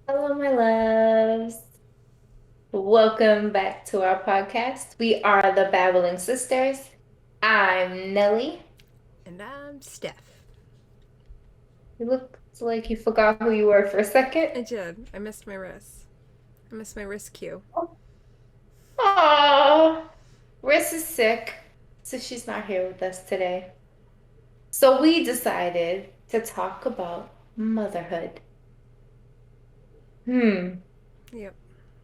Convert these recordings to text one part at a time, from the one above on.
Hello, my loves. Welcome back to our podcast. We are the Babbling Sisters. I'm Nellie. And I'm Steph. You look like you forgot who you were for a second. I did. I missed my wrist. I missed my wrist cue. Aww. Riss is sick, so she's not here with us today. So we decided to talk about motherhood. Yep.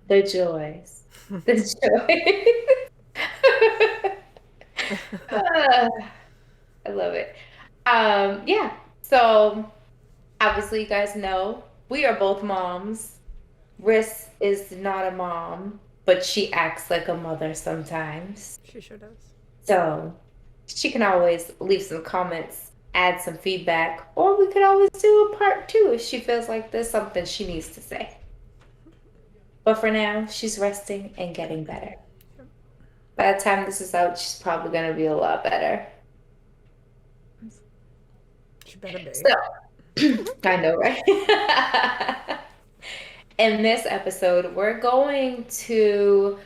The joys. The joys. Ah, I love it. Yeah. So obviously, you guys know we are both moms. Riss is not a mom, but she acts like a mother sometimes. She sure does. So she can always leave some comments, add some feedback, or we could always do a part two if she feels like there's something she needs to say. But for now, she's resting and getting better. By the time this is out, she's probably going to be a lot better. She better be. So, I know, right? In this episode, we're going to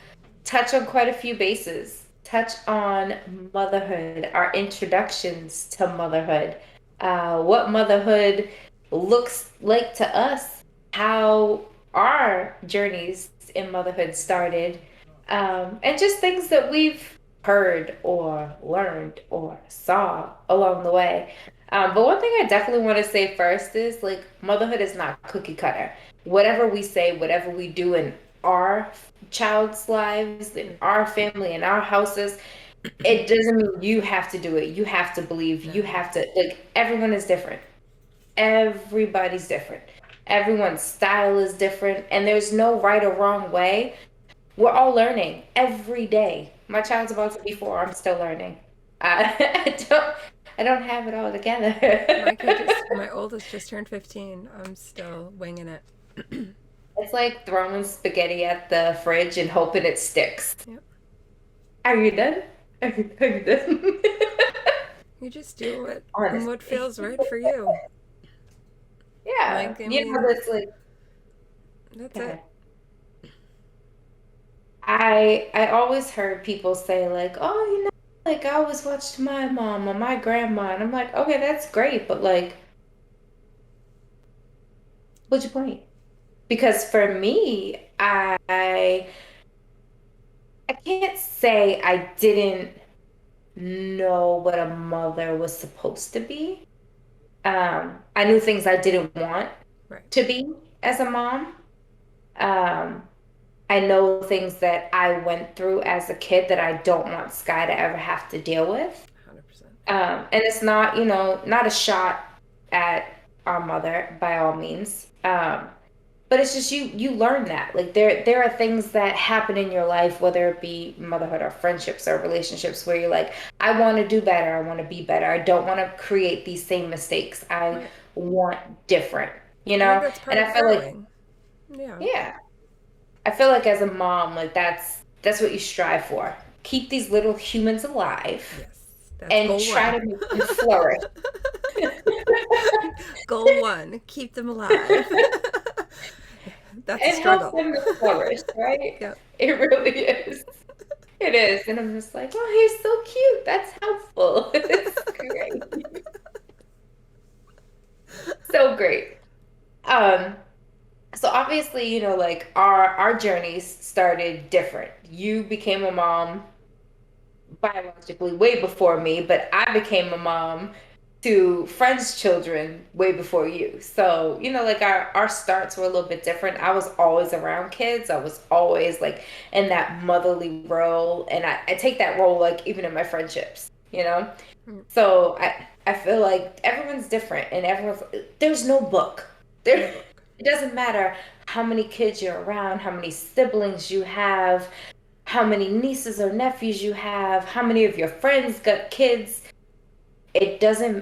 touch on quite a few bases, touch on motherhood, our introductions to motherhood, what motherhood looks like to us, how our journeys in motherhood started, and just things that we've heard or learned or saw along the way. But one thing I definitely want to say first is like motherhood is not cookie cutter. Whatever we say, whatever we do in our child's lives, in our family, in our houses, it doesn't mean you have to do it. You have to believe, you have to, like, everyone is different. Everybody's different. Everyone's style is different, and there's no right or wrong way. We're all learning every day. My child's about to be 4. I'm still learning. I don't have it all together. My oldest just turned 15. I'm still winging it. It's like throwing spaghetti at the fridge and hoping it sticks. Yep. Are you done? Are you done? You just do it. Honestly. What feels right for you. Yeah. Like, I You mean, know, it's like, that's okay. it. I always heard people say like, oh, like I always watched my mom or my grandma, and I'm like, okay, that's great, but like, what's your point? Because for me, I can't say I didn't know what a mother was supposed to be. I knew things I didn't want Right. to be as a mom. Um, I know things that I went through as a kid that I don't want Sky to ever have to deal with. 100%. And it's not, not a shot at our mother by all means. But it's just you learn that. Like there are things that happen in your life, whether it be motherhood or friendships or relationships, where you're like, I want to do better, I want to be better. I don't want to create these same mistakes. I Right. want different, I think that's part And of I feel like, growing. Yeah. yeah, I feel like as a mom, like that's what you strive for. Keep these little humans alive Yes. That's and goal try one. to make them flourish. Goal one. Keep them alive. That's a And help struggle. them to flourish, right? Yep. It really is. It is. And I'm just like, oh, he's so cute. That's helpful. It's great. So great. Um, so obviously, like our journeys started different. You became a mom biologically way before me, but I became a mom to friends' children way before you. So, like our starts were a little bit different. I was always around kids. I was always like in that motherly role. And I take that role like even in my friendships. Mm. So I feel like everyone's different and there's no book. There it doesn't matter how many kids you're around, how many siblings you have, how many nieces or nephews you have, how many of your friends got kids.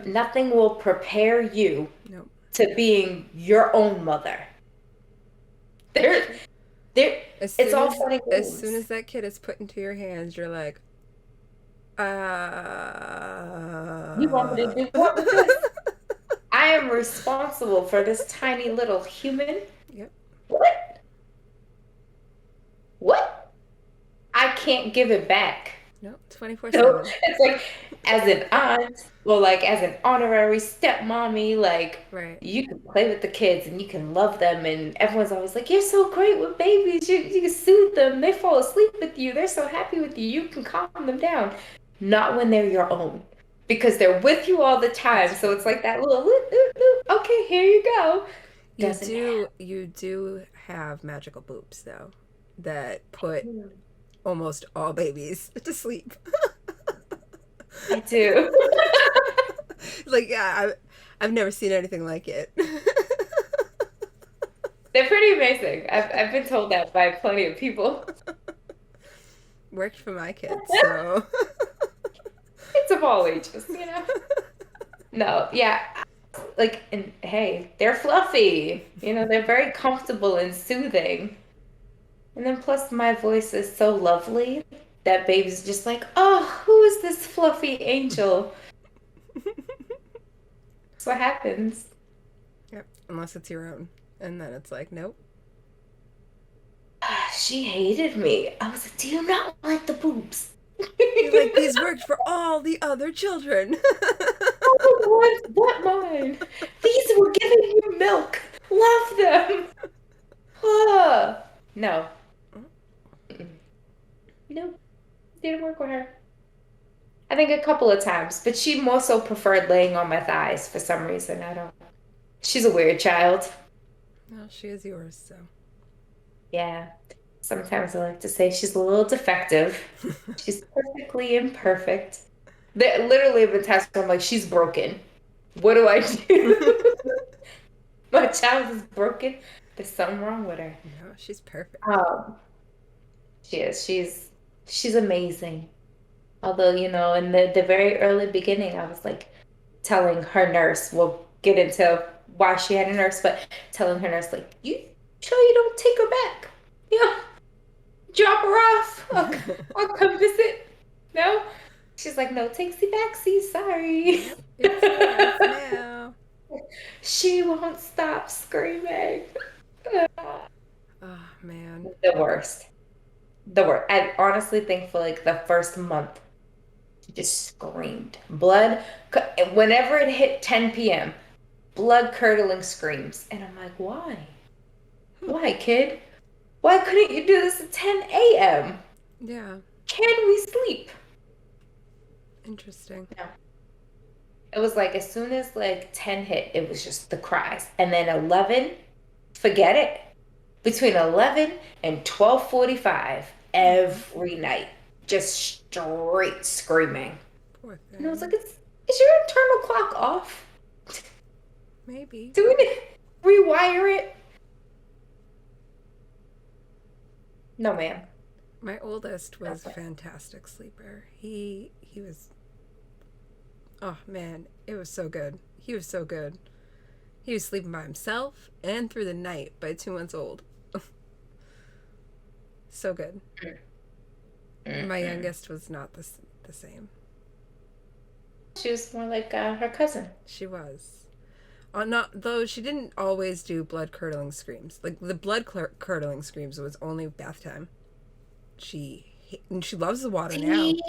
Nothing will prepare you Nope. to being your own mother. They're, they're, As it's soon all as fun and as soon games. as that kid is put into your hands, you're like, You want me to do what with this? I am responsible for this tiny little human. Yep. What? What? I can't give it back. No, 24 So 7. it's like, as an aunt, or like as an honorary stepmommy, like Right. you can play with the kids and you can love them, and everyone's always like, "You're so great with babies. You can soothe them. They fall asleep with you. They're so happy with you. You can calm them down." Not when they're your own, because they're with you all the time. That's So it's right. like that little, "Loop, loop, loop. Okay, here you go." Doesn't happen. You do have magical boobs though that put almost all babies to sleep. I do. Like yeah, I've never seen anything like it. They're pretty amazing. I've been told that by plenty of people. Worked for my kids, so It's of all ages. No, yeah. Like, and hey, they're fluffy. They're very comfortable and soothing. And then plus my voice is so lovely that baby's just like, oh, who is this fluffy angel? That's what happens. yep, unless it's your own. And then it's like, nope. She hated me. I was like, do you not like the boobs? You're like, these worked for all the other children. Ones but mine. These were giving you milk. Love them. No. Mm-mm. Nope. Didn't work with her. I think a couple of times, but she more so preferred laying on my thighs for some reason. I don't. She's a weird child. Well, she is yours, so. Yeah. Sometimes I like to say she's a little defective. She's perfectly imperfect. There literally have been times where I'm like, she's broken. What do I do? My child is broken. There's something wrong with her. No, she's perfect. Um, she is. She's amazing. Although, in the very early beginning, I was like telling her nurse, we'll get into why she had a nurse, but telling her nurse, like, you sure you don't take her back? Drop her off. I'll come visit. No? She's like, no, takesy backsy, sorry. Yep, it's yours now. She won't stop screaming. Oh, man. The worst. The worst. I honestly think for like the first month, she just screamed. Whenever it hit 10 p.m., blood curdling screams. And I'm like, why? Why, kid? Why couldn't you do this at 10 a.m.? Yeah, Can we sleep? interesting. No. It was like as soon as like 10 hit, it was just the cries. And then 11, forget it. Between 11 and 12:45 Oh, every night, just straight screaming. poor And I was like, thing. is your internal clock off? Maybe. Do we need to rewire it? No, ma'am. My oldest was a Okay. fantastic sleeper. He was oh man, it was so good. He was so good. He was sleeping by himself and through the night by 2 months old. So good. My Mm-mm. youngest was not the same. She was more like her cousin. She was. Not though she didn't always do blood curdling screams. Like the curdling screams was only bath time. And she loves the water now. See,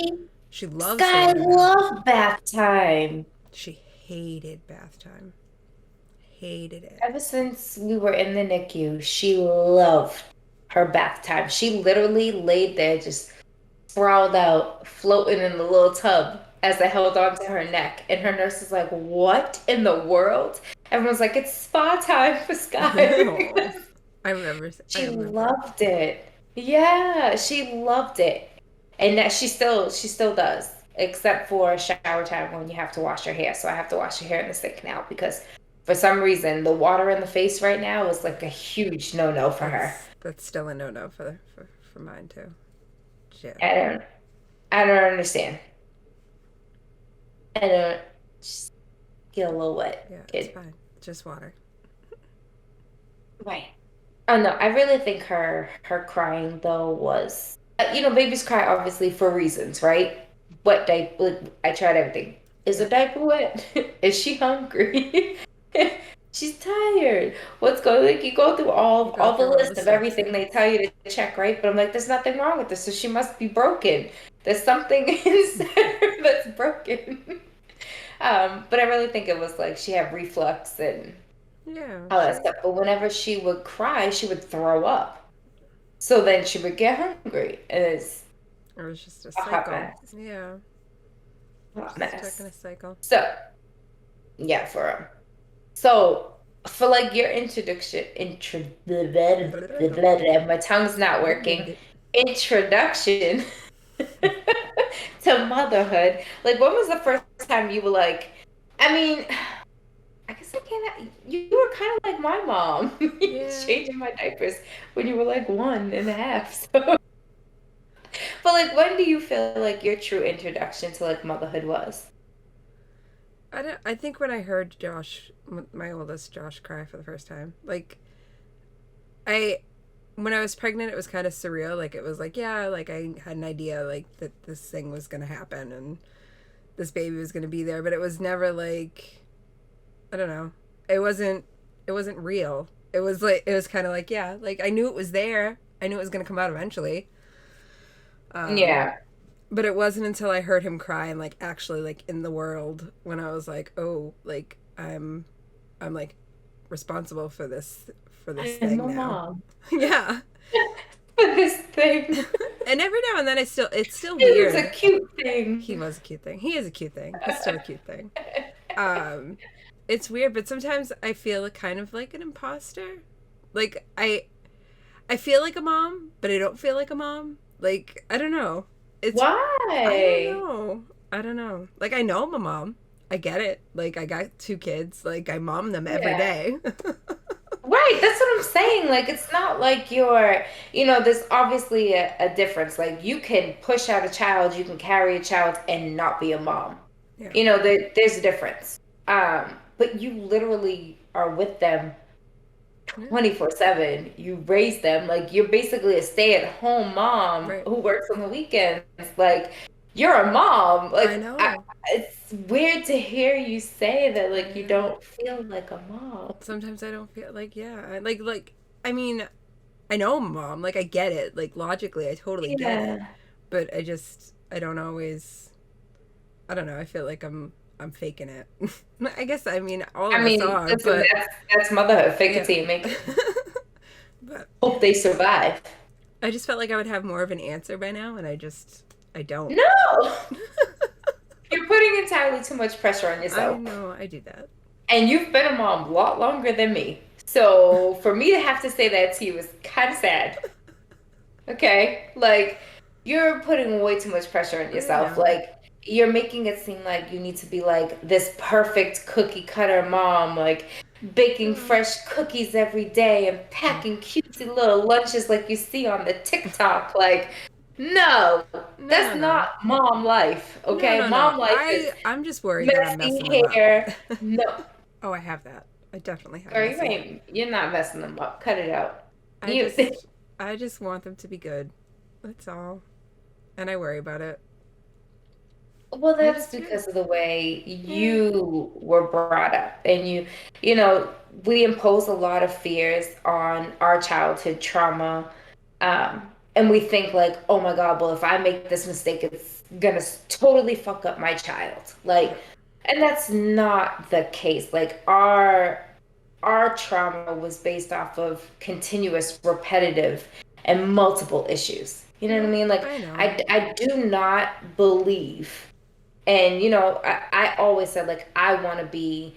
She loves the Sky water now. loved bath time. She hated bath time. Hated it. Ever since we were in the NICU, she loved her bath time. She literally laid there just sprawled out, floating in the little tub as I held on to her neck. And her nurse is like, what in the world? Everyone's like, it's spa time for Sky. Oh, I remember. I She remember. loved it. Yeah, she loved it. And that she still does, except for shower time when you have to wash your hair. So I have to wash your hair in the sink now because for some reason the water in the face right now is like a huge no-no for her. That's still a no no for mine too. Yeah. I don't I don't understand. I don't just get a little wet, Yeah, it's kid. fine. Just water. Right. Oh no, I really think her crying though was babies cry obviously for reasons, right? What diaper? Like, I tried everything. Is the Yeah. diaper wet? Is she hungry? She's tired. What's going? Like you go through You go all the through all the list of steps. everything they tell you to check, right? But I'm like, there's nothing wrong with this, so she must be broken. There's something inside her that's broken. But I really think it was like she had reflux and Yeah, all that stuff. But whenever she would cry, she would throw up. So then she would get hungry. And it's it was just a a hot cycle. mess. Yeah, Hot just stuck in mess. a cycle. So, yeah, for real. So, for like your introduction, my tongue's not working. Introduction to motherhood. Like, when was the first time you were like, I mean, I guess I can't. You were kind of like my mom, Yeah, changing my diapers when you were like 1.5. So, but like, when do you feel like your true introduction to like motherhood was? I don't. I think when I heard Josh, my oldest Josh, cry for the first time, like I, when I was pregnant, it was kind of surreal. Like it was like, yeah, like I had an idea like that this thing was gonna happen and this baby was gonna be there, but it was never like, I don't know. It wasn't. It wasn't real. It was like it was kind of like, yeah, like I knew it was there. I knew it was gonna come out eventually. Um, Yeah. but it wasn't until I heard him cry and like actually like in the world when I was like, oh, like I'm like responsible for this I'm thing a now. mom Yeah. for this thing. And every now and then it's still It is a weird. cute He thing. was a cute thing. He is a cute thing. He's still a cute thing. Um it's weird, but sometimes I feel kind of like an imposter. Like I feel like a mom, but I don't feel like a mom. Like I don't know. It's I don't Why? know. I don't know. Like I know I'm a mom. I get it. Like I got two kids. Like I mom them every Yeah. day. Right, that's what I'm saying. Like, it's not like there's obviously a difference. Like, you can push out a child, you can carry a child and not be a mom. Yeah. There's a difference. But you literally are with them Yeah. 24/7. You raise them. Like, you're basically a stay-at-home mom Right. who works on the weekends. Like, you're a mom. I Like, know. it's weird to hear you say that, I like, you know. don't feel like a mom. Sometimes I don't feel like yeah. Like I mean, I know I'm a mom. Like I get it. Like logically I totally get it. Yeah. But I don't always I don't know. I feel like I'm faking it. I guess I mean all of I us mean, are, listen, but that's motherhood. Fake it yeah. till you make it. But Hope they survive. I just felt like I would have more of an answer by now, and I don't. No, you're putting entirely too much pressure on I yourself. know I do that. And you've been a mom a lot longer than me. So for me to have to say that to you is kind of sad. Okay? Like, you're putting way too much pressure on I yourself. know. Like, you're making it seem like you need to be like this perfect cookie cutter mom, like baking No. fresh cookies every day and packing cutesy little lunches like you see on the TikTok. Like, no, No, no, that's no. not mom life. No, Okay? no, no. Mom life is I'm just worried that I'm messing them messy up. hair. No, Oh, I have that. I definitely have girl, you messy hair. ain't, you're not messing them up. Cut it out. I You, just I just want them to be good. That's all. And I worry about it. well, I that's just do. because of the way Yeah. you were brought up, and you know, we impose a lot of fears on our childhood trauma, and we think like, oh my God, well, if I make this mistake, it's gonna totally fuck up my child. Yeah. Like, and that's not the case. Like, our trauma was based off of continuous, repetitive, and multiple issues. You know what I No, mean? Like, I know. I do not believe. And I always said like I want to be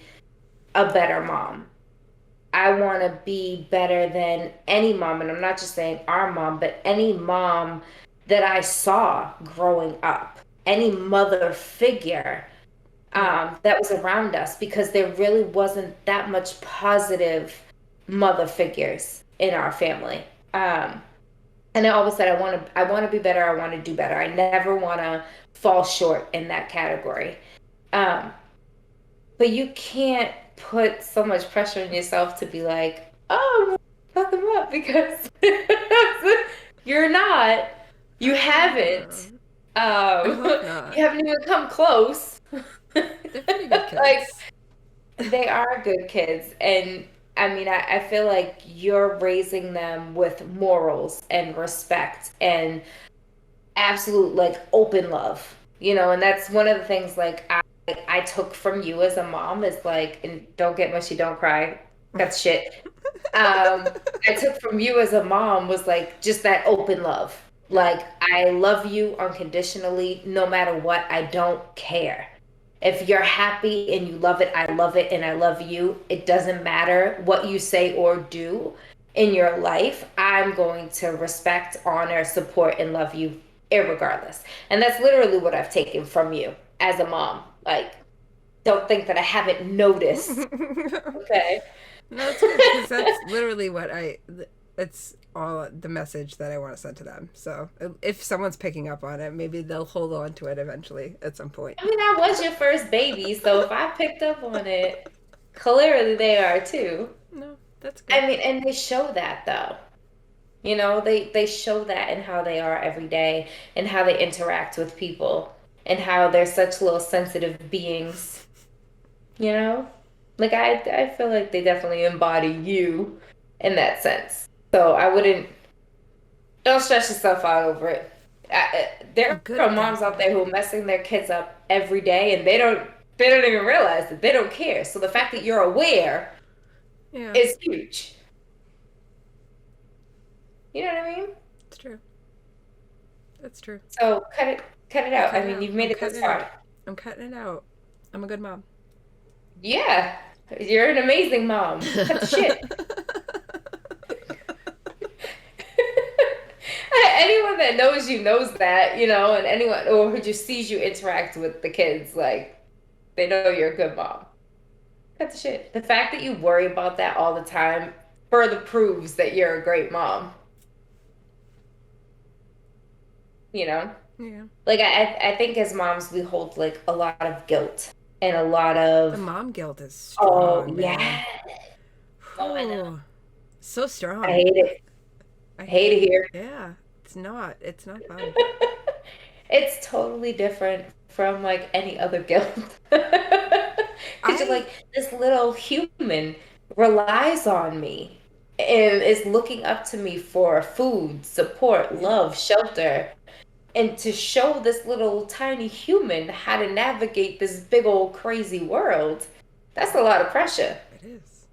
a better mom. I want to be better than any mom, and I'm not just saying our mom, but any mom that I saw growing up, any mother figure Yeah. that was around us, because there really wasn't that much positive mother figures in our family. Um, and I always said I want to be better. I want to do better. I never want to fall short in that category. Um, but you can't. put so much pressure on yourself to be like, oh, fuck him up because you're not. You haven't. I Um, hope not. you haven't even come close. They're pretty good Like kids. they are good kids. And I mean, I feel like you're raising them with morals and respect and absolute like open love, and that's one of the things like I took from you as a mom is like, and don't get mushy, don't cry. That's shit. I took from you as a mom was like just that open love. Yeah. Like I love you unconditionally, no matter what. I don't care. If you're happy and you love it, I love it and I love you. It doesn't matter what you say or do in your life. I'm going to respect, honor, support, and love you irregardless. And that's literally what I've taken from you as a mom. Like, don't think that I haven't noticed. Okay. No, it's good because that's literally what it's all the message that I want to send to them. So if someone's picking up on it, maybe they'll hold on to it eventually at some point. I mean, I was your first baby, so if I picked up on it, clearly they are too. No, that's good. I mean, and they show that though. They show that in how they are every day and how they interact with people and how they're such little sensitive beings, you know? Like I feel like they definitely embody you in that sense. So I wouldn't don't stress yourself out over it. I'm There good are at that moms out though. there who are messing their kids up every day and they don't even realize that they don't care. So the fact that you're aware Yeah, is huge. You know what I mean? it's true. That's true. So cut it I'm out. I cutting it mean, out. you've I'm made it this cutting it out. far. I'm cutting it out. I'm a good mom. Yeah. You're an amazing mom. Cut the shit. Anyone that knows you knows that, and anyone or who just sees you interact with the kids, like they know you're a good mom. Cut the shit. The fact that you worry about that all the time further proves that you're a great mom, you know? Yeah. Like I think as moms we hold like a lot of guilt and a lot The of, mom guilt is oh strong, man. yeah. Oh, I know. Whew. So I strong. hate it. I Hate hate it here. Yeah. It's not. It's not fun. It's totally different from like any other guild. Because you're I like, this little human relies on me and is looking up to me for food, support, Yeah, love, shelter. And to show this little tiny human how to navigate this big old crazy world, that's a lot of pressure. it is.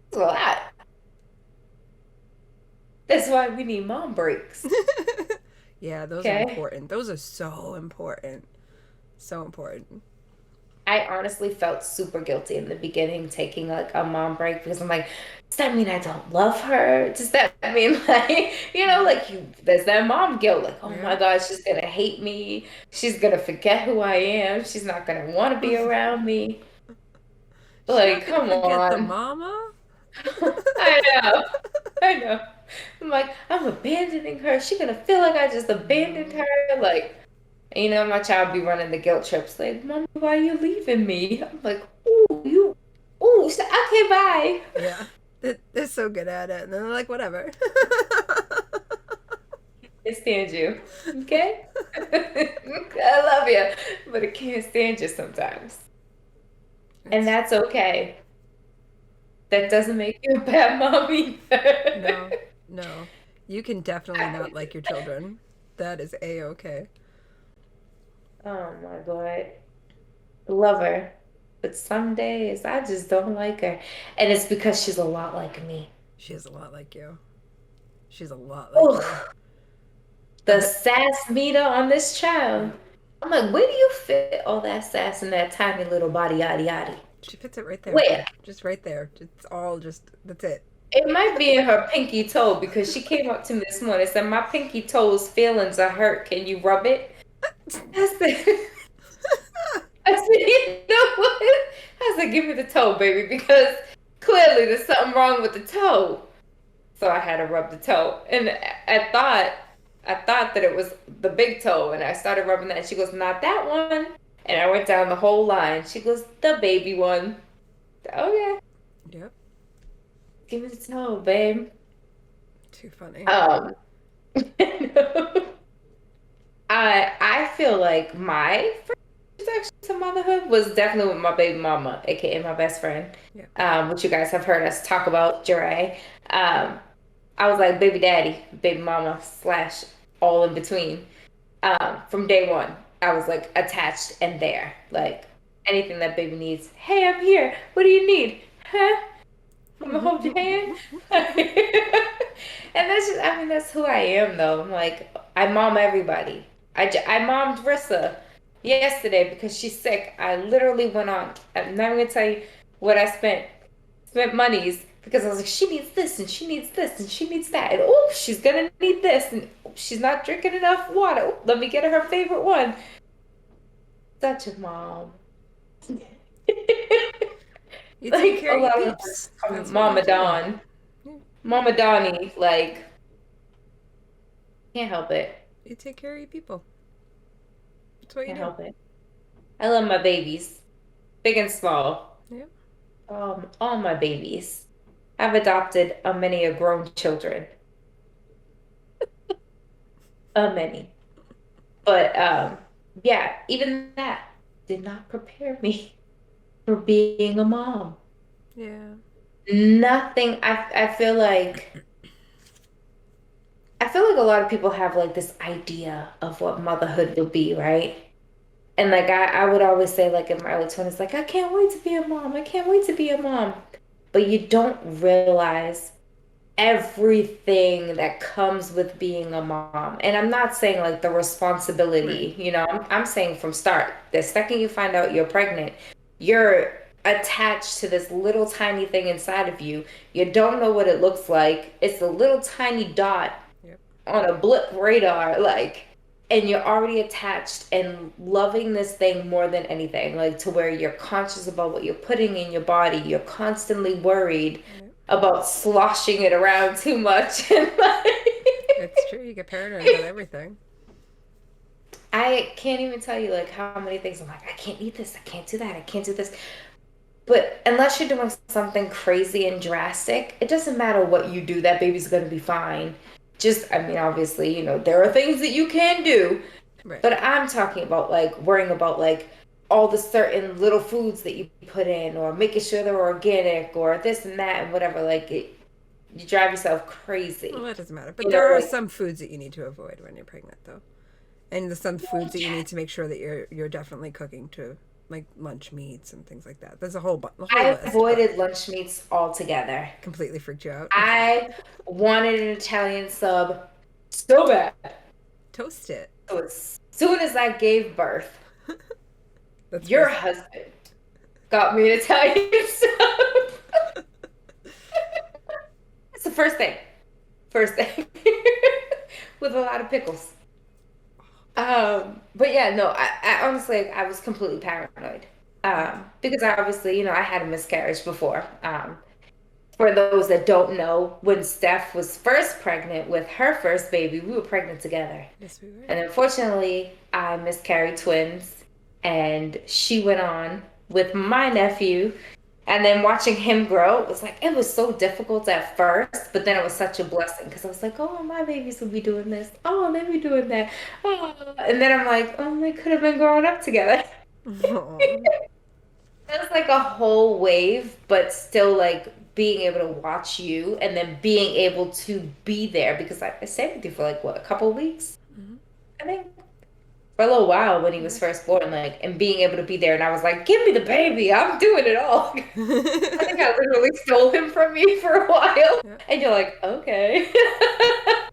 It's a lot. That's why we need mom breaks. Yeah, those are Okay. important. Those are so important. So important. I honestly felt super guilty in the beginning taking like a mom break because I'm like, does that mean I don't love her? Does that mean like, Yeah. like there's that mom guilt, like, oh Yeah. my God, she's gonna hate me. She's gonna forget who I am. She's not gonna want to be around me. She's not Like, gonna come forget the on. mama. I know. I know. I'm like, I'm abandoning her. She gonna feel like I just abandoned No. her. Like, my child be running the guilt trips. Like, Mom, why are you leaving me? I'm like, okay, bye. Yeah. They're so good at it. And then they're like, whatever. Can't stand you. Okay? I love you, but I can't stand you sometimes. And It's that's okay. That doesn't make you a bad mom either. no, no. You can definitely not like your children. That is a-okay. Oh my God. Love her. But some days I just don't like her. And it's because she's a lot like me. She is a lot like you. She's a lot like you. Oh, I the bet. sass meter on this child. Yeah. I'm like, where do you fit all that sass in that tiny little body, yaddy yaddy? She fits it right there. Where? Just right there. It's all just, that's it. It might be in her pinky toe because she came up to me this morning and said, my pinky toe's feelings are hurt. Can you rub it? I said, I said, you know what? I said, give me the toe, baby, because clearly there's something wrong with the toe. So I had to rub the toe. And I thought that it was the big toe. And I started rubbing that. And she goes, not that one. And I went down the whole line. She goes, the baby one. Okay. Yep. Give me the toe, babe. Too funny. Um, I feel like my first introduction to motherhood was definitely with my baby mama, aka my best friend, Yep. which you guys have heard us talk about, Jeray. Um, I was like baby daddy, baby mama slash all in between. From day one, I was like attached and there. Yep. Like anything that baby needs. Hey, I'm here. What do you need? Huh? I'm gonna hold your hand. And that's just, I mean, that's who I am though. I'm like, I mom everybody. I mommed Rissa yesterday because she's sick. I literally went on, I'm not gonna tell you what I spent monies because I was like, she needs this and she needs this and she needs that. And oh, she's gonna need this and oops, she's not drinking enough water. Oop, let me get her her favorite one. Such a mom. You take Like care a of your lot of us peeps. call me That's what you Mama do. Dawn. Yeah. Mama Donnie, like, can't help it. You take care of your people. That's what you Can't do. help it. I love my babies, big and small. Yep. All my babies. I've adopted a many a grown children, a many. But yeah, even that did not prepare me for being a mom. Yeah. Nothing. I feel like a lot of people have like this idea of what motherhood will be, right? And like I would always say, like in my early 20s, like, I can't wait to be a mom. I can't wait to be a mom. But you don't realize everything that comes with being a mom. And I'm not saying like the Right. responsibility, I'm saying from start, the second you find out you're pregnant, you're attached to this little tiny thing inside of you. You don't know what it looks like. It's a little tiny dot Yep. on a blip radar, like, and you're already attached and loving this thing more than anything, like to where you're conscious about what you're putting in your body. You're constantly worried Yep. about sloshing it around too much. And like, It's true. You get paranoid about everything. I can't even tell you like how many things I'm like, I can't eat this, I can't do that, I can't do this. But unless you're doing something crazy and drastic, it doesn't matter what you do, that baby's gonna be fine. Just, I mean, obviously, there are things that you can do, Right. but I'm talking about like worrying about like all the certain little foods that you put in or making sure they're organic or this and that and whatever. Like you drive yourself Well, crazy. that doesn't matter. But there are Like, some foods that you need to avoid when you're pregnant, though, and there's some foods that you yeah, need to make sure that you're definitely cooking to, like lunch meats and things like that. There's a whole I list, but avoided lunch meats altogether. completely freaked you out. I wanted an Italian sub so bad. Toast it. So as soon as I gave birth, That's your first. husband got me an Italian sub. That's the first thing. First thing. With a lot of pickles. But yeah, no, I honestly, I was completely paranoid. Yeah. Because I obviously, I had a miscarriage before. For those that don't know, when Steph was first pregnant with her first baby, we were pregnant together. Yes, we were. And unfortunately, I miscarried twins, and she went on with my nephew. And then watching him grow, it was so difficult at first, but then it was such a blessing because I was like, oh, my babies will be doing this. Oh, they'll be doing that. Oh. And then I'm like, oh, they could have been growing up together. Aw. It was like a whole wave, but still like being able to watch you and then being able to be there because I stayed with you for like what, a couple of weeks, Mhm. I think, for a little while when he was Yeah. first born, like, and being able to be there. And I was like, give me the baby. I'm doing it all. I think I literally stole him from me for a while. Yeah. And you're like, okay.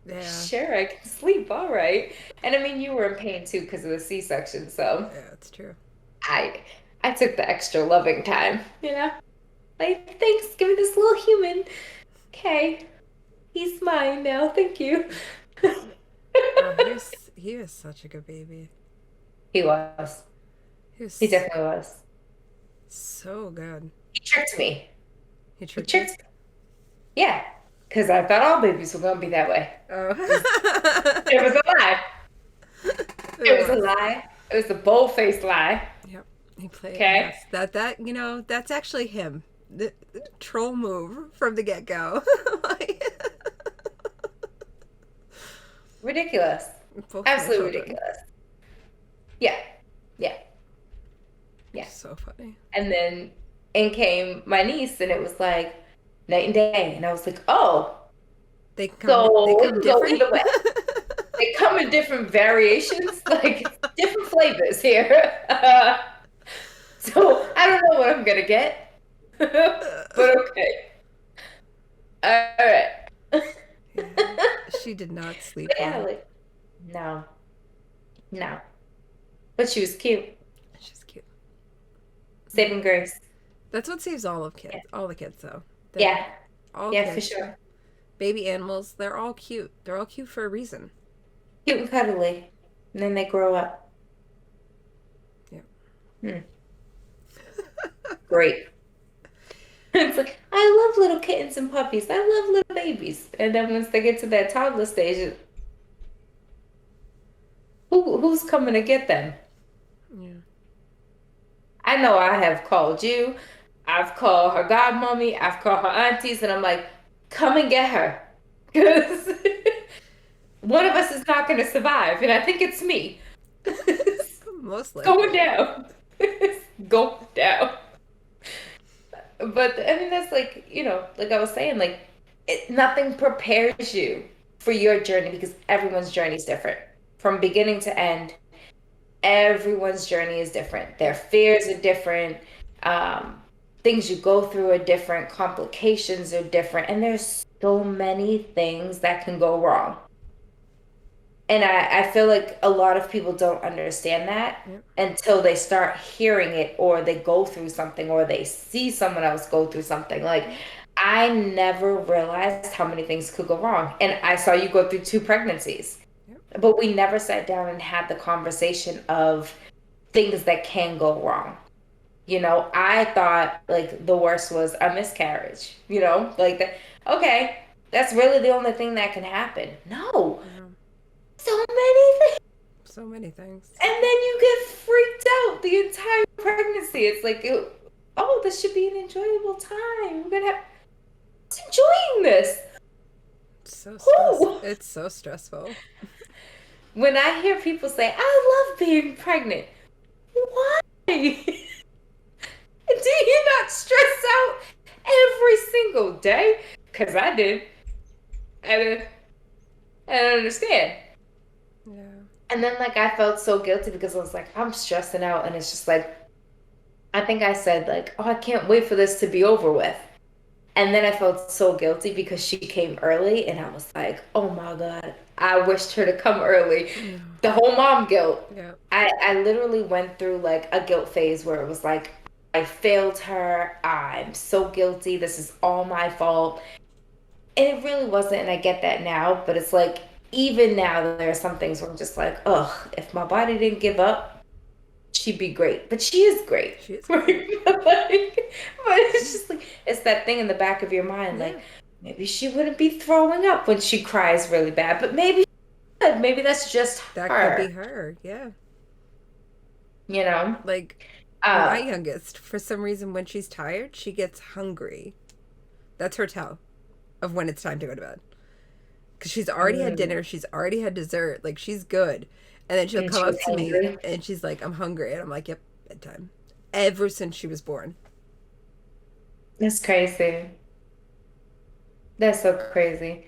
Yeah. Sure, I can sleep. All right. And I mean, you were in pain too because of the C-section. So Yeah, it's true. I I took the extra loving time. Like, thanks, give me this little human. Okay, he's mine now. Thank you. Oh, he was such a good baby. He was. He He was definitely was. so good. He tricked me. He He tricked you. tricked me. Yeah, because I thought all babies were gonna be that way. Oh. It was a lie. It It was a was. lie. It was a bold-faced lie. Yep. He played. Okay. Yes. That's actually him. troll move from the get go. Like, Ridiculous. both my Absolutely children. ridiculous. Yeah. Yeah. Yeah. So funny. And then in came my niece, and it was like night and day. And I was like, oh, They so it come can go different. either way. They come in different variations, like different flavors here. So I don't know what I'm gonna get, but okay. All right. Yeah. She did not sleep But yeah, well. like no, no. But she was cute. She's cute. Saving grace. That's what saves Yeah, all the kids though. They're yeah, all yeah, for kids. sure. Baby animals, they're all cute. They're all cute for a reason. Cute and cuddly. And then they grow up. Yeah. Hmm, great. It's like, I love little kittens and puppies. I love little babies. And then once they get to that toddler stage, who's coming to get them? Yeah. I know I have called you. I've called her godmommy. I've called her aunties. And I'm like, come and get her. Because one of us is not going to survive. And I think it's me. It's Most going likely. down. It's going down. But I mean, that's like, like I was saying, like nothing prepares you for your journey because everyone's journey is different from beginning to end. Everyone's journey is different. Their fears are different. Um, Things you go through are different. Complications are different. And there's so many things that can go wrong. And I feel like a lot of people don't understand that Yep. until they start hearing it or they go through something or they see someone else go through something. Like, Yep. I never realized how many things could go wrong. And I saw you go through two pregnancies, Yep. but we never sat down and had the conversation of things that can go wrong. I thought like the worst was a miscarriage, like that. Okay, that's really the only thing that can happen. No, Yeah. so many things. So many things. And then you get freaked out the entire pregnancy. It's like, oh, this should be an enjoyable time. I'm gonna have enjoying this. Who? It's so stressful. When I hear people say, I love being pregnant, why? Do you not stress out every single day? Because I did. I don't understand. Yeah. And then, like, I felt so guilty because I was like, I'm stressing out. And it's just like, I think I said, like, oh, I can't wait for this to be over with. And then I felt so guilty because she came early. And I was like, oh my God, I wished her to come early. No. The whole mom guilt. Yeah. I literally went through like a guilt phase where it was like, I failed her. I'm so guilty. This is all my fault. And it really wasn't. And I get that now. But it's like, even now, there are some things where I'm just like, ugh, if my body didn't give up, she'd be great. But she is great. She is Right? great. But it's just like, it's that thing in the back of your mind. Yeah. Like, maybe she wouldn't be throwing up when she cries really bad. But maybe she would. Maybe that's just That could be her, her. Yeah. you know? Like my Uh, youngest, for some reason, when she's tired, she gets hungry. That's her tell of when it's time to go to bed. Because she's already had mm, dinner, she's already had dessert, like she's good. And then she'll and come she up was to me hungry. and she's like, I'm hungry. And I'm like, yep, bedtime. Ever since she was born. That's crazy. That's so crazy.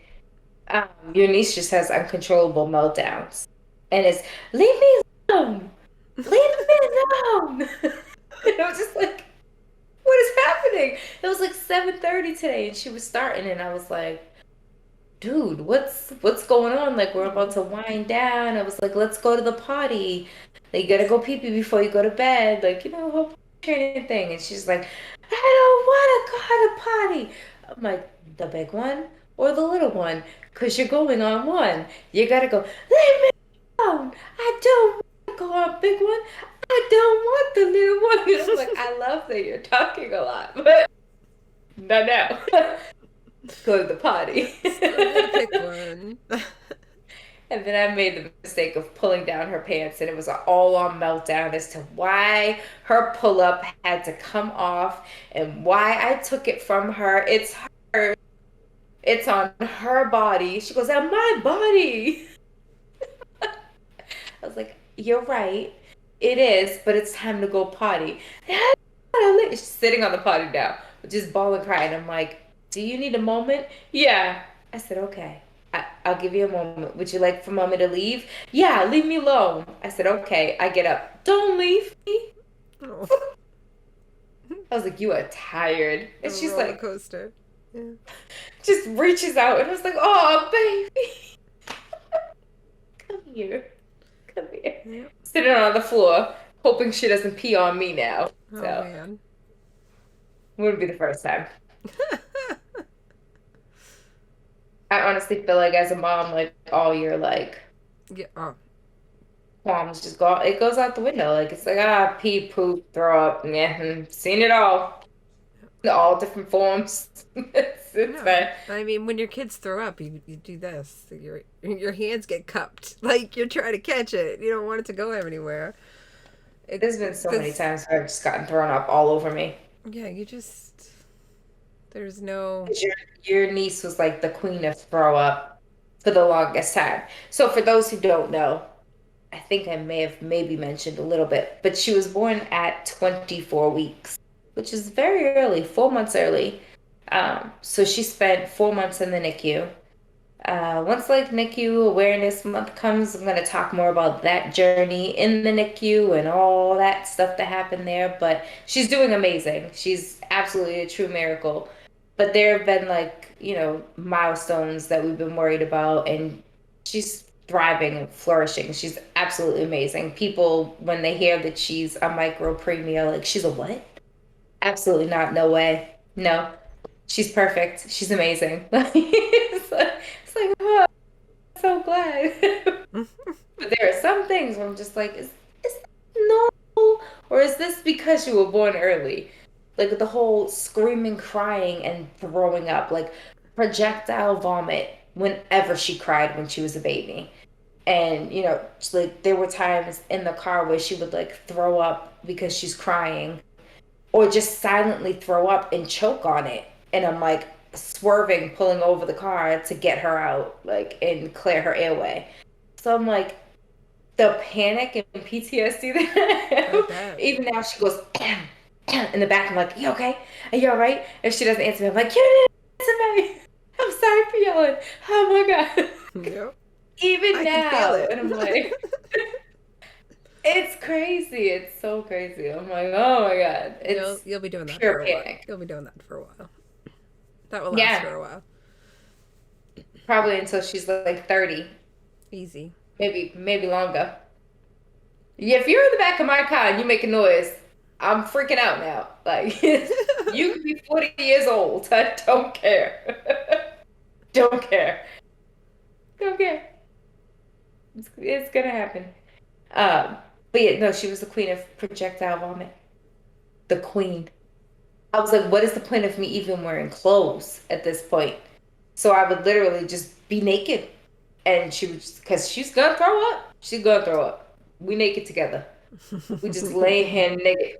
Your niece just has uncontrollable meltdowns. And it's, leave me alone. Leave me alone. And I was just like, what is happening? It was like 7:30 today and she was starting and I was like, dude, what's going on? Like we're about to wind down. I was like, let's go to the potty. Like, you gotta go pee pee before you go to bed. Like, whole training thing. And she's like, I don't want to go to potty. I'm like, the big one or the little one? Because you're going on one. You gotta go, leave me alone. I don't want to go on big one. I don't want the little one. And I'm like, I love that you're talking a lot, but no. Go to the potty. Still gotta pick one. And then I made the mistake of pulling down her pants, and it was an all-on meltdown as to why her pull-up had to come off and why I took it from her. It's on her body. She goes, on my body. I was like, you're right. It is, but it's time to go potty. She's sitting on the potty now, just bawling, crying. I'm like, do you need a moment? Yeah. I said, okay. I'll give you a moment. Would you like for mommy to leave? Yeah, leave me alone. I said, okay. I get up. Don't leave me. Oh, I was like, you are tired. a And she's roller like, coaster. Yeah. just reaches out. And I was like, oh, baby, come here. Come here. Yep. Sitting on the floor, hoping she doesn't pee on me now. Oh So, man. wouldn't be the first time. I honestly feel like as a mom, like all your like Yeah. Oh. qualms just go, it goes out the window. Like it's like pee, poop, throw up. Yeah, seen it all different forms. It's No. fine. I mean, when your kids throw up, you do this. Your hands get cupped. Like you're trying to catch it. You don't want it to go anywhere. There's been so many Because times where I've just gotten thrown up all over me. yeah, you just there's no. 'Cause your niece was like the queen of throw up for the longest time. So for those who don't know, I think I may have maybe mentioned a little bit, but she was born at 24 weeks, which is very early, 4 months early. So she spent 4 months in the NICU. Once like NICU Awareness Month comes, I'm going to talk more about that journey in the NICU and all that stuff that happened there. But she's doing amazing. She's absolutely a true miracle. But there have been like, milestones that we've been worried about, and she's thriving and flourishing. She's absolutely amazing. People, when they hear that she's a micropremia, like, she's a what? Absolutely not. No way. No. She's perfect. She's amazing. It's like, oh, I'm so glad. But there are some things where I'm just like, is that normal? Or is this because you were born early? Like the whole screaming, crying, and throwing up, like projectile vomit whenever she cried when she was a baby. And, just, like there were times in the car where she would like throw up because she's crying or just silently throw up and choke on it. And I'm like swerving, pulling over the car to get her out, like, and clear her airway. So I'm like, the panic and PTSD that I I have, bet. even now she goes, in the back. I'm like, you okay? Are you all right? If she doesn't answer me, I'm like, you didn't answer me. I'm sorry for yelling. Oh my God. Yep. Even I can feel now. it. And I'm like, it's crazy. It's so crazy. I'm like, oh my God. you'll It's you'll be doing that for pure a while. panic. You'll be doing that for a while. That will last Yeah. for a while. Probably until she's like 30, Easy. maybe longer. Yeah, if you're in the back of my car and you make a noise, I'm freaking out now. Like, you could be 40 years old. I don't care. Don't care. Don't care. It's gonna happen. Um, but yeah, no, she was the queen of projectile vomit. The queen. I was like, what is the point of me even wearing clothes at this point? So I would literally just be naked. And she would just, because she's gonna throw up. She's gonna throw up. We naked together. We just lay here naked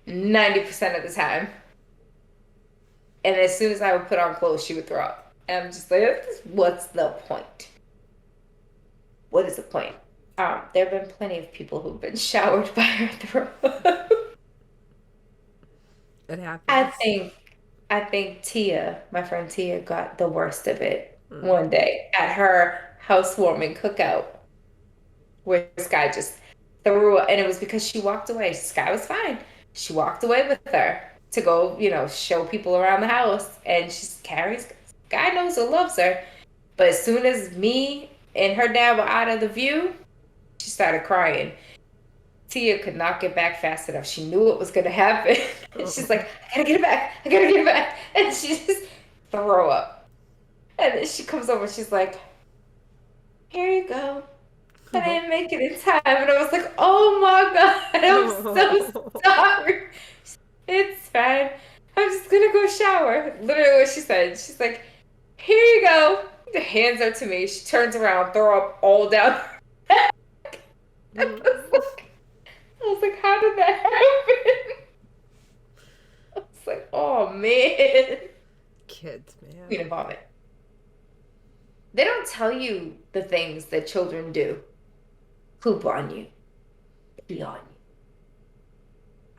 90% of the time. And as soon as I would put on clothes, she would throw up. And I'm just like, what's the point? What is the point? There have been plenty of people who've been showered by her throw up. It I happens. think I think Tia, my friend Tia, got the worst of it Mm. one day at her housewarming cookout, where Sky just threw up, and it was because she walked away. Sky was fine. She walked away with her to go, show people around the house, and she's carries. God knows who loves her, but as soon as me and her dad were out of the view, she started crying. Tia could not get back fast enough. She knew it was going to happen. And she's like, I gotta get it back. I gotta get it back. And she just throw up. And then she comes over. She's like, here you go. I didn't make it in time. And I was like, oh my God. I'm so sorry. It's fine. I'm just going to go shower. Literally what she said. She's like, Here you go. The hands are to me. She turns around, throw up all down her back. I was like, how did that happen? I was like, oh man. Kids, man. Queen of vomit. They don't tell you the things that children do. Poop on you, pee on you.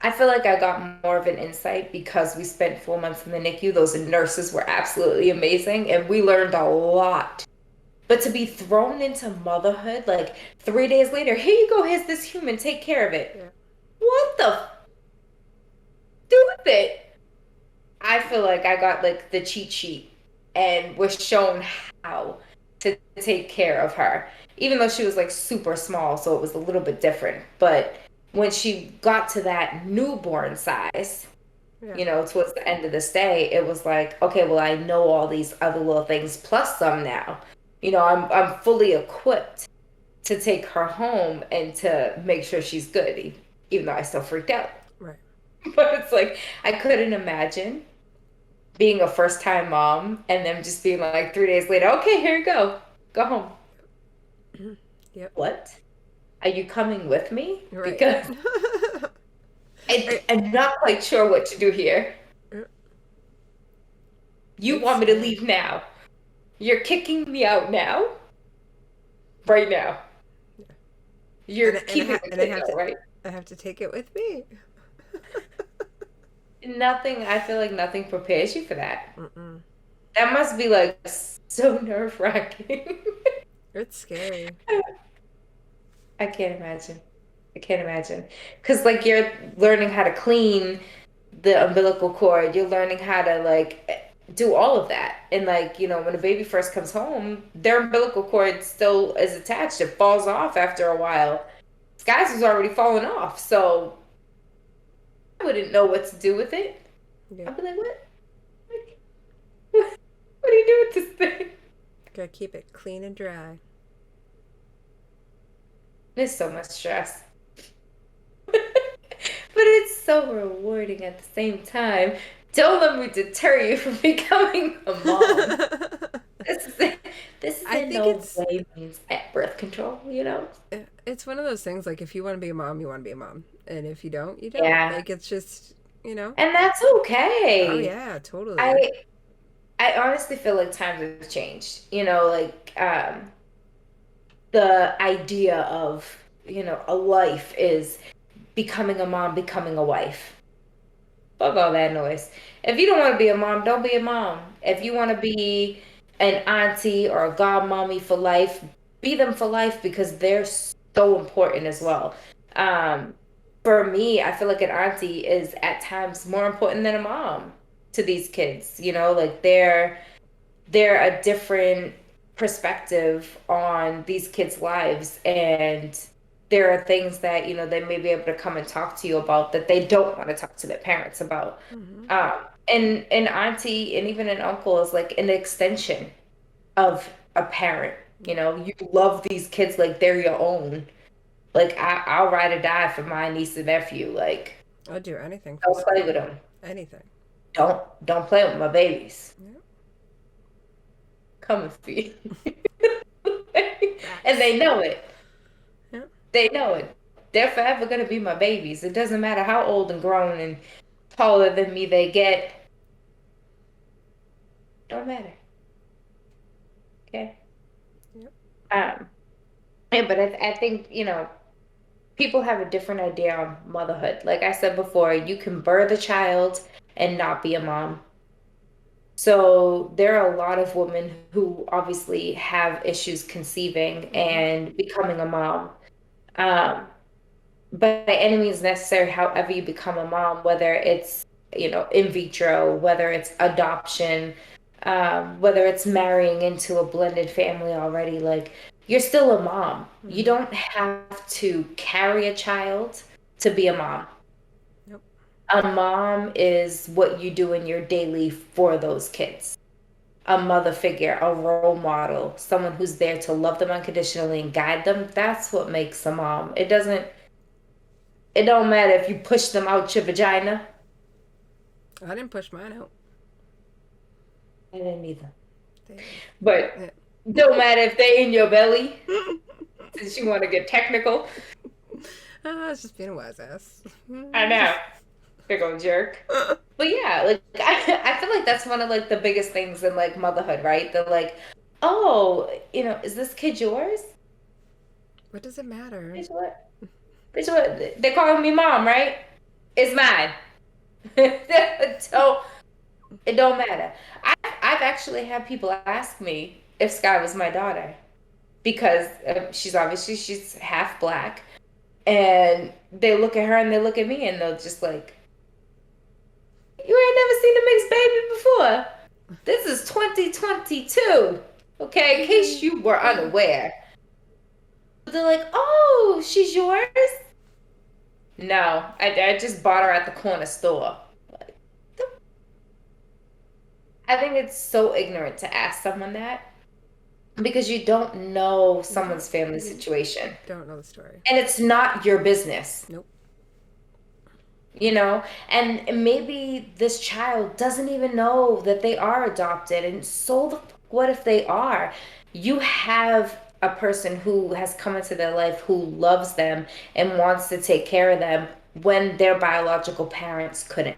I feel like I got more of an insight because we spent 4 months in the NICU. Those nurses were absolutely amazing, and we learned a lot. But to be thrown into motherhood, like 3 days later, here you go, here's this human, take care of it. Yeah. What the do with it? I feel like I got like the cheat sheet and was shown how to take care of her, even though she was like super small, so it was a little bit different. But when she got to that newborn size, Yeah. towards the end of the stay, it was like, okay, well, I know all these other little things plus some now. I'm fully equipped to take her home and to make sure she's good, even though I still freaked out. Right. But it's like I couldn't imagine being a first time mom and them just being like 3 days later, okay, here you go. Go home. Yep. What? Are you coming with me? Right. Because I, I'm not quite sure what to do here. You it's want me to scary. leave now? You're kicking me out now? Right now. And You're I, and I, keeping ha- the and I kid have though, to right? I have to take it with me. Nothing, I feel like nothing prepares you for that. Mm-mm. That must be like so nerve-wracking. It's scary. I can't imagine. I can't imagine. Because like you're learning how to clean the umbilical cord, you're learning how to like do all of that. And like, when a baby first comes home, their umbilical cord still is attached. It falls off after a while. Sky's was already falling off. So I wouldn't know what to do with it. Yep. I'd be like, what? What do you do with this thing? Gotta keep it clean and dry. There's so much stress. But it's so rewarding at the same time. Don't let me deter you from becoming a mom. This is this is I in think no way means at birth control. it's one of those things like if you want to be a mom, you want to be a mom, and if you don't, you don't. Yeah. Like it's just you know. And that's Oh okay. yeah, totally. I I honestly feel like times have changed. Like the idea of, a life is becoming a mom, becoming a wife. Fuck all that noise. If you don't want to be a mom, don't be a mom. If you want to be an auntie or a godmommy for life, be them for life because they're so important as well. Um, for me, I feel like an auntie is at times more important than a mom to these kids. Like they're a different perspective on these kids' lives, and there are things that they may be able to come and talk to you about that they don't want to talk to their parents about. Hmm. um and an auntie and even an uncle is like an extension of a parent. Yep. You love these kids like they're your own. Like I'll ride or die for my niece and nephew. Like, I'd do anything for don't play with Sky. them. Anything. Don't play with my babies. Yep. Coming for you. And Facts. they know it. Yep. They know it. They're forever going to be my babies. It doesn't matter how old and grown and taller than me they get. Don't matter. Okay. Yep. Um, yeah, but I think, people have a different idea on motherhood. Like I said before, you can birth a child and not be a mom. So there are a lot of women who obviously have issues conceiving Hmm. and becoming a mom. Um, but by any means necessary, however you become a mom, whether it's, in vitro, whether it's adoption, whether it's marrying into a blended family already, like you're still a mom. You Hmm. don't have to carry a child to be a mom. Nope. A mom is what you do in your daily for those kids. A mother figure, a role model, someone who's there to love them unconditionally and guide them. That's what makes a mom. It don't matter if you push them out your vagina. I didn't push mine out. I didn't either. They, But yeah. don't matter if they in your belly, since you want to get technical. I was just being a wise ass. I know. Big old jerk. But yeah, like I feel like that's one of like the biggest things in like motherhood, right? They're like, oh, is this kid yours? What does it matter? Bitch, what? Bitch, what? They're calling me mom, right? It's mine. So it don't matter. I've actually had people ask me if Sky was my daughter because she's half black, and they look at her and they look at me and they're just like, you ain't never seen a mixed baby before. This is 2022. Okay, in case you were unaware. They're like, oh, she's yours? No, I just bought her at the corner store. Like, I think it's so ignorant to ask someone that because you don't know Yeah, someone's family you situation. don't know the story. And it's not your business. Nope. And maybe this child doesn't even know that they are adopted, and what if they are? You have a person who has come into their life who loves them and wants to take care of them when their biological parents couldn't.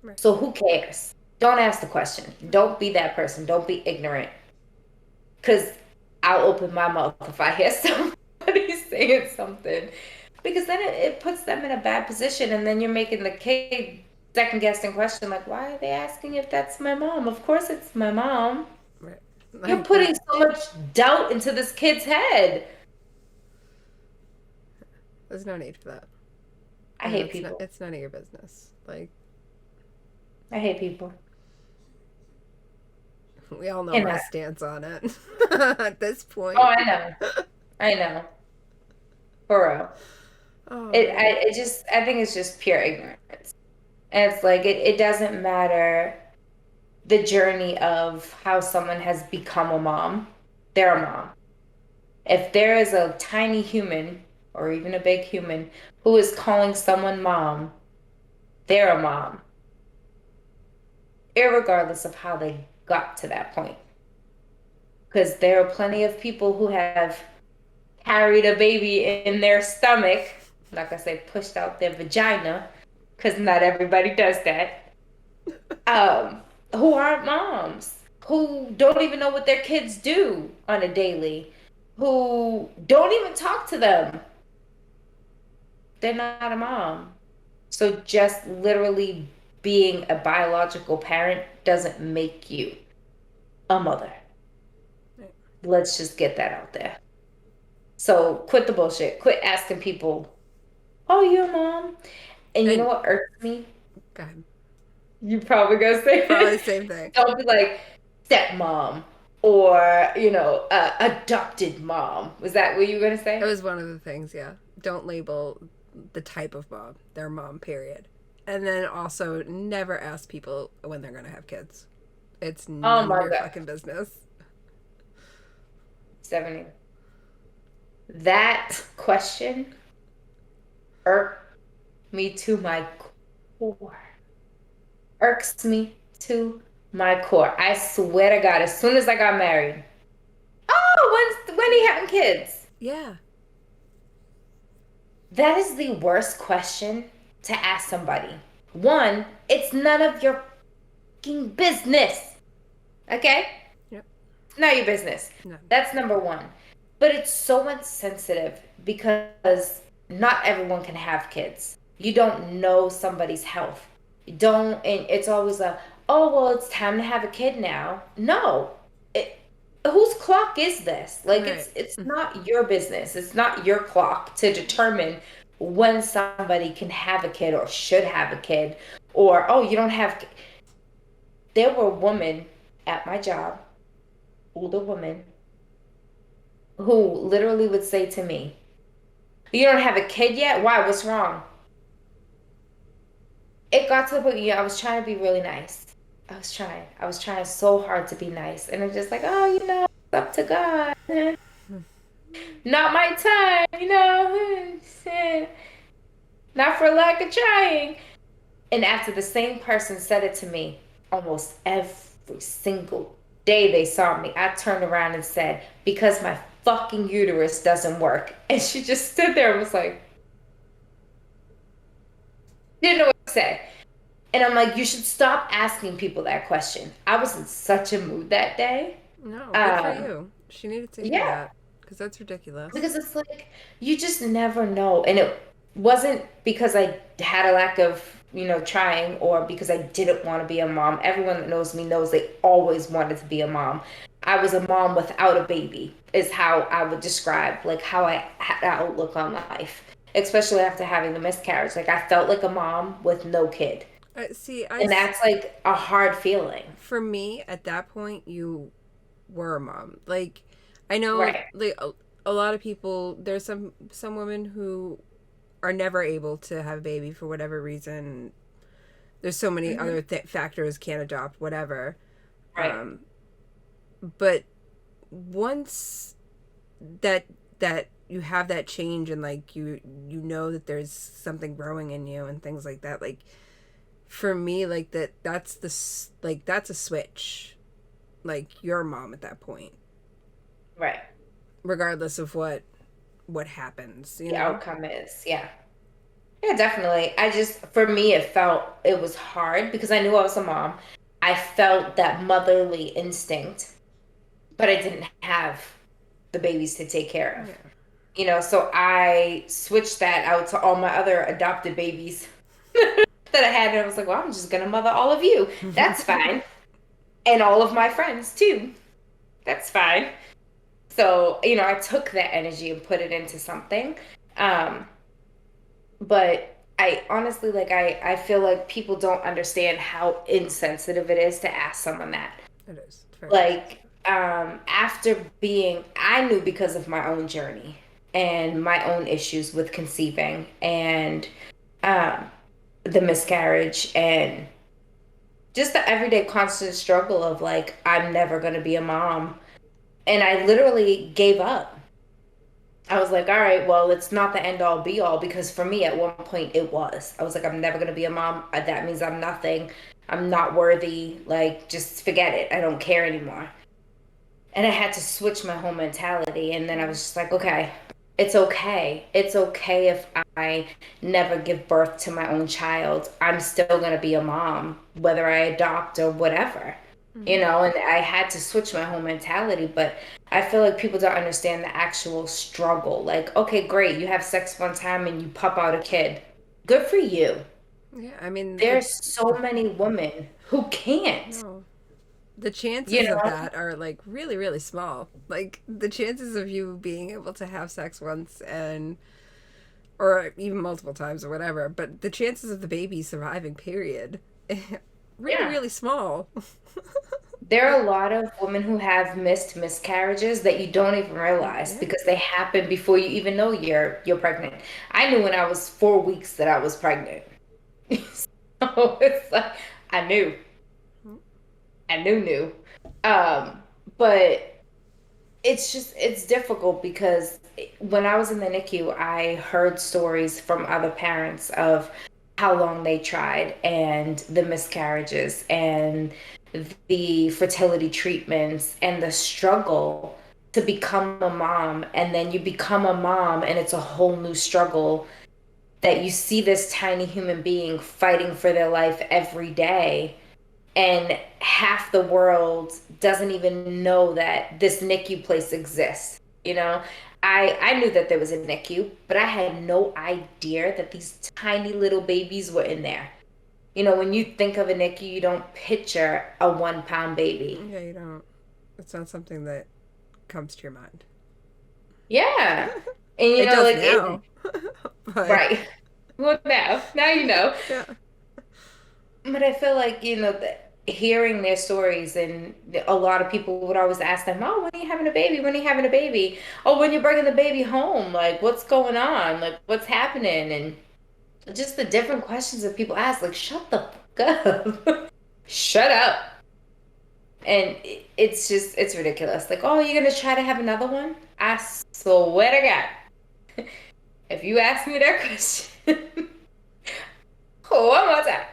Right. So who cares? Don't ask the question. Don't be that person. Don't be ignorant, because I'll open my mouth if I hear somebody saying something, because then it puts them in a bad position, and then you're making the kid second guess and question, like, why are they asking if that's my mom? Of course it's my mom. Right. You're Like putting that. so much doubt into this kid's head. There's no need for that. I hate people. It's none of your business. Like I hate people. we all know And my I, stance on it at this oh, point. I know. I know. For real. Oh man. I think it's just pure ignorance. And it's like it doesn't matter the journey of how someone has become a mom. They're a mom. If there is a tiny human or even a big human who is calling someone mom, they're a mom, irregardless of how they got to that point. Because there are plenty of people who have carried a baby in their stomach, like I say, pushed out their vagina, because not everybody does that, um, who aren't moms, who don't even know what their kids do on a daily, who don't even talk to them. They're not a mom. So just literally being a biological parent doesn't make you a mother. Right. Let's just get that out there. So quit the bullshit. Quit asking people, oh, you're a mom? And you know And what irks me? God, You probably gonna say probably it. the same thing. Don't be like stepmom or, adopted mom. Was that what you were gonna It say? was one of the things, yeah. Don't label the type of mom, their mom, period. And then also never ask people when they're going to have kids. It's Oh none of my your God. fucking business. 70. That question irked me to my core. Irks me to my core. I swear to God, as soon as I got married, when are you having kids? Yeah. That is the worst question to ask somebody. One, it's none of your fucking business. Okay? Yep. Not your business. None. That's number one. But it's so much sensitive because not everyone can have kids. You don't know somebody's health. You don't, and it's always a, oh, well, it's time to have a kid now. No. It, whose clock is this? Like Right. it's not your business. It's not your clock to determine when somebody can have a kid or should have a kid, or oh, you don't have. There were women at my job, older women, who literally would say to me, you don't have a kid yet? Why? What's wrong? It got to the point, I was trying to be really nice. I was trying so hard to be nice. And it's just like, oh, it's up to God. Not my time. Not for lack of trying. And after the same person said it to me almost every single day they saw me, I turned around and said, because my fucking uterus doesn't work. And she just stood there and was like, didn't know what to say. And I'm like, you should stop asking people that question. I was in such a mood that day. No, good for Um, you. She needed to hear yeah, that because that's ridiculous. because it's like you just never know. And it wasn't because I had a lack of, trying or because I didn't want to be a mom. Everyone that knows me knows they always wanted to be a mom. I was a mom without a baby, is how I would describe like how I had an outlook on life, especially after having the miscarriage. Like I felt like a mom with no kid. See, And that's like a hard feeling. for me at that point, you were a mom. Like, I know, Right. like a lot of people. There's some women who are never able to have a baby for whatever reason. There's so many Hmm. other factors, can't adopt, whatever. Right. Um, but once that that you have that change and like you know that there's something growing in you and things like that, like for me, like that's a switch. Like you're a mom at that point, Right. regardless of what happens, you The know. outcome is. Yeah. Yeah, definitely. For me, it was hard because I knew I was a mom. I felt that motherly instinct, but I didn't have the babies to take care of. Yeah. So I switched that out to all my other adopted babies that I had. And I was like, well, I'm just going to mother all of you. That's fine. And all of my friends too. That's fine. So, I took that energy and put it into something. Um, but I honestly, like, I feel like people don't understand how insensitive it is to ask someone that. It is. It's very Like, insensitive. I knew because of my own journey and my own issues with conceiving and um, the miscarriage and just the everyday constant struggle of like, I'm never going to be a mom. And I literally gave up. I was like, all right, well, it's not the end all be all because for me at one point it was. I was like, I'm never gonna be a mom. That means I'm nothing. I'm not worthy. Like, just forget it. I don't care anymore. And I had to switch my whole mentality. And then I was just like, okay, it's okay. It's okay if I never give birth to my own child. I'm still gonna be a mom, whether I adopt or whatever. Mm-hmm. And I had to switch my whole mentality, but I feel like people don't understand the actual struggle. Like, okay, great, you have sex one time and you pop out a kid. Good for you. Yeah, I mean There's so many women who can't, no, the you chances of know? that are like really really small. Like the chances of you being able to have sex once and or even multiple times or whatever, but the chances of the baby surviving, period, really, Yeah. really small. There are a lot of women who have missed miscarriages that you don't even realize Yeah. because they happen before you even know you're pregnant. I knew when I was 4 weeks that I was pregnant. So it's like I knew. I knew. Um, but it's difficult because when I was in the NICU, I heard stories from other parents of how long they tried and the miscarriages and the fertility treatments and the struggle to become a mom. And then you become a mom and it's a whole new struggle that you see this tiny human being fighting for their life every day and half the world doesn't even know that this NICU place exists. You know, I knew that there was a NICU, but I had no idea that these tiny little babies were in there. When you think of a NICU, you don't picture a 1 pound baby. Yeah, you don't. It's not something that comes to your mind. Yeah. And It does like it, now, but right. Well, now you know. yeah, But I feel like, hearing their stories, and a lot of people would always ask them, oh, when are you having a baby? When are you having a baby? Oh, when you're bringing the baby home? Like, what's going on? Like, what's happening? And just the different questions that people ask, like, shut the fuck up. Shut up. And it's ridiculous. Like, oh, you're gonna try to have another one? I swear to God, if you ask me that question, one more time.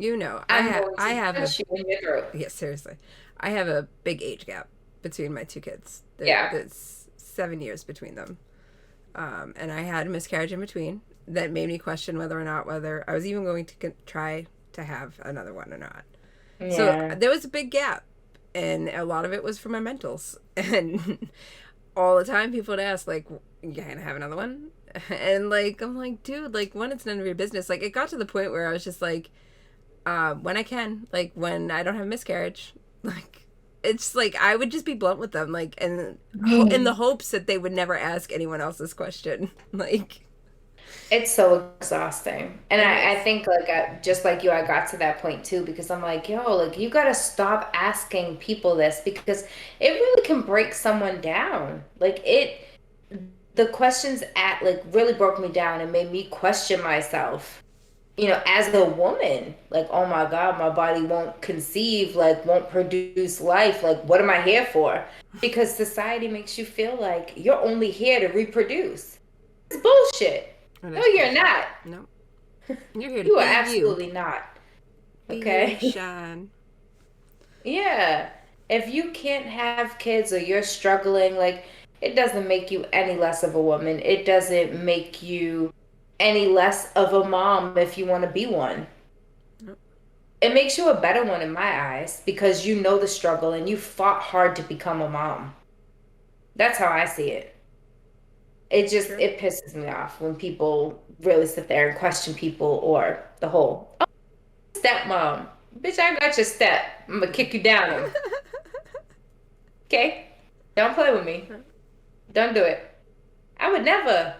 You know, I'm going I to have a punch you in your throat. yeah, seriously. I have a big age gap between my two kids. Yeah. That's 7 years between them. And I had a miscarriage in between that made me question whether I was even going to try to have another one or not. So Yeah. there was a big gap, and a lot of it was for my mentals. And all the time, people would ask, like, "You gonna have another one?" And like, I'm like, dude, like, one, it's none of your business. Like, it got to the point where I was just like, when I can, like, when I don't have miscarriage, like, it's like I would just be blunt with them, like, and in the hopes that they would never ask anyone else this question, like, It's so exhausting. And it I is. think like just like you, I got to that point too because I'm like, yo, like you gotta stop asking people this because it really can break someone down. Like the questions at like really broke me down and made me question myself, as a woman. Like, oh my God, my body won't conceive, like won't produce life. Like, what am I here for? Because society makes you feel like you're only here to reproduce. It's bullshit. It No, is you're bullshit. not. No, you're here to You are be you, absolutely not. be you and Okay. shine. Yeah. If you can't have kids or you're struggling, like, it doesn't make you any less of a woman. It doesn't make you any less of a mom if you want to be one. Nope. It makes you a better one in my eyes because you know the struggle and you fought hard to become a mom. That's how I see it. True. It pisses me off when people really sit there and question people or the whole stepmom. Bitch, I got your step. I'm gonna kick you down him. Okay? Don't play with me. Don't do it. I would never.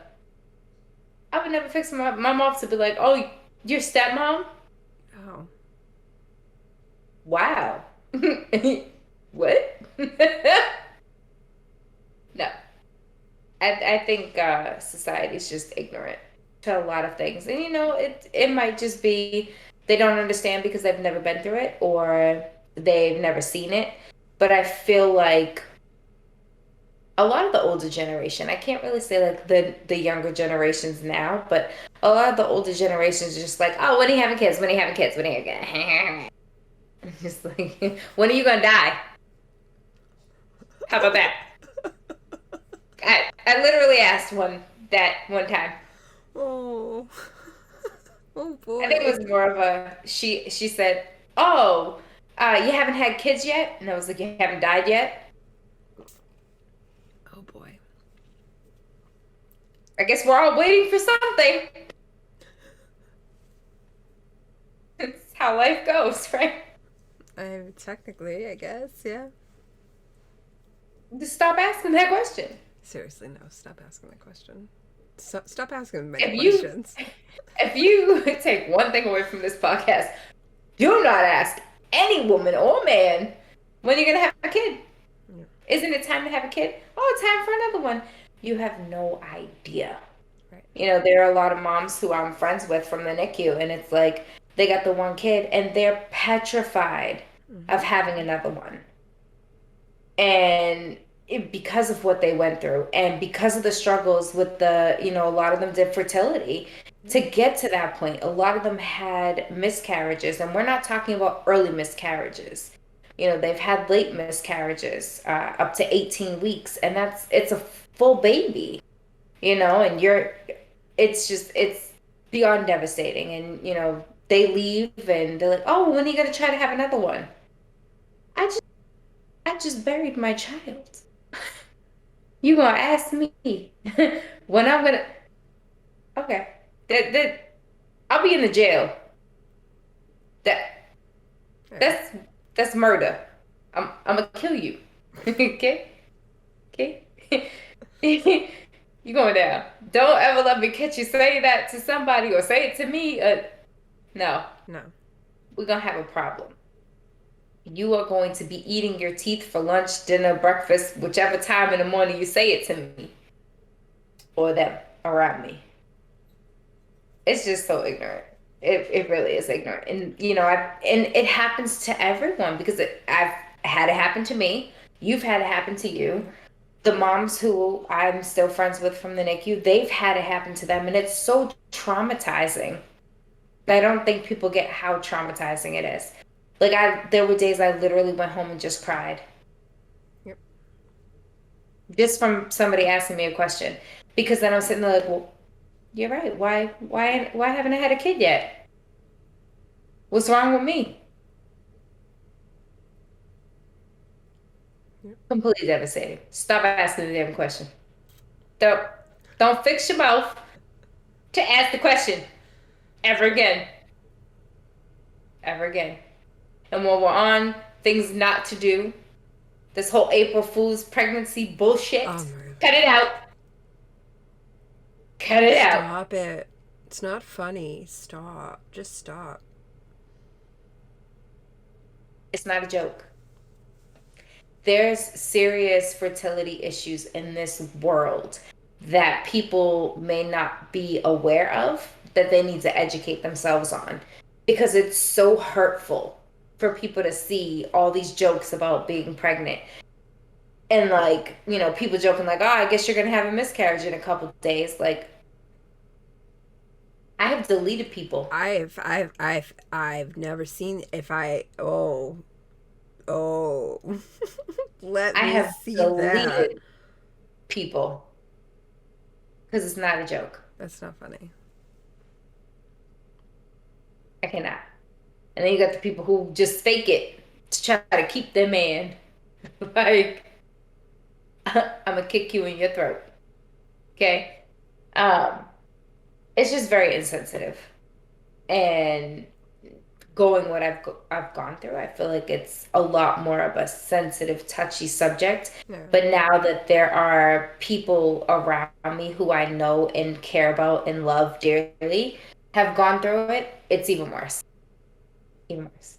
I would never fix my mom to be like, oh, your stepmom? Oh, Wow. What? No. I think society's just ignorant to a lot of things. And it might just be they don't understand because they've never been through it or they've never seen it. But I feel like a lot of the older generation, I can't really say like the younger generations now, but a lot of the older generations are just like, oh, when are you having kids? When are you having kids? When are you having just like when are you gonna die? How about that? I literally asked one time. oh, oh I think boy. it was more of a she said, oh, you haven't had kids yet? And I was like, you haven't died yet? Oh boy. I guess we're all waiting for something. It's how life goes, right? Technically, I guess, yeah. Just stop asking that question. Seriously, no. Stop asking that question. Stop asking many If you questions. if you take one thing away from this podcast, do not ask any woman or man when you're gonna have a kid. Yeah. Isn't it time to have a kid? Oh, time for another one. You have no idea. Right. There are a lot of moms who I'm friends with from the NICU, and it's like they got the one kid and they're petrified Mm-hmm. of having another one. And because of what they went through and because of the struggles with a lot of them did fertility to Yep. get to that point. A lot of them had miscarriages, and we're not talking about early miscarriages. They've had late miscarriages, up to 18 weeks, and it's a full baby, and it's beyond devastating. And, they leave and they're like, oh, when are you going to try to have another one? I just, I just buried my child. You gonna ask me when I'm gonna, okay, that I'll be in the jail. That Hey. that's that's murder. I'm gonna kill you. Okay? Okay? You going down. Don't ever let me catch you say that to somebody or say it to me. No, No. we're gonna have a problem. You are going to be eating your teeth for lunch, dinner, breakfast, whichever time in the morning you say it to me or them around me. It's just so ignorant. It really is ignorant. And and it happens to everyone because I've had it happen to me. You've had it happen to you. Yep. The moms who I'm still friends with from the NICU, they've had it happen to them, and it's so traumatizing. I don't think people get how traumatizing it is. Like there were days I literally went home and just cried, Yep. just from somebody asking me a question. Because then I'm sitting there like, well, you're right. Why haven't I had a kid yet? What's wrong with me? Yep. Completely devastating. Stop asking the damn question. Don't don't fix your mouth to ask the question ever again. Ever again. And when we're on things not to do, this whole April Fool's pregnancy Oh bullshit, my. cut it out. Cut it out. Stop it. It's not funny. Stop. Just stop. It's not a joke. There's serious fertility issues in this world that people may not be aware of that they need to educate themselves on because it's so hurtful for people to see all these jokes about being pregnant and like, people joking like, "Oh, I guess you're going to have a miscarriage in a couple of days." Like, I have deleted people. I've never seen if I oh let I me have see that. deleted people because it's not a joke. That's not funny. I cannot. And then you got the people who just fake it to try to keep their man. Like, I'm gonna kick you in your throat. Okay. Um, it's just very insensitive. And going what I've gone through, I feel like it's a lot more of a sensitive, touchy subject. Yeah. But now that there are people around me who I know and care about and love dearly have gone through it, it's even worse. Even worse.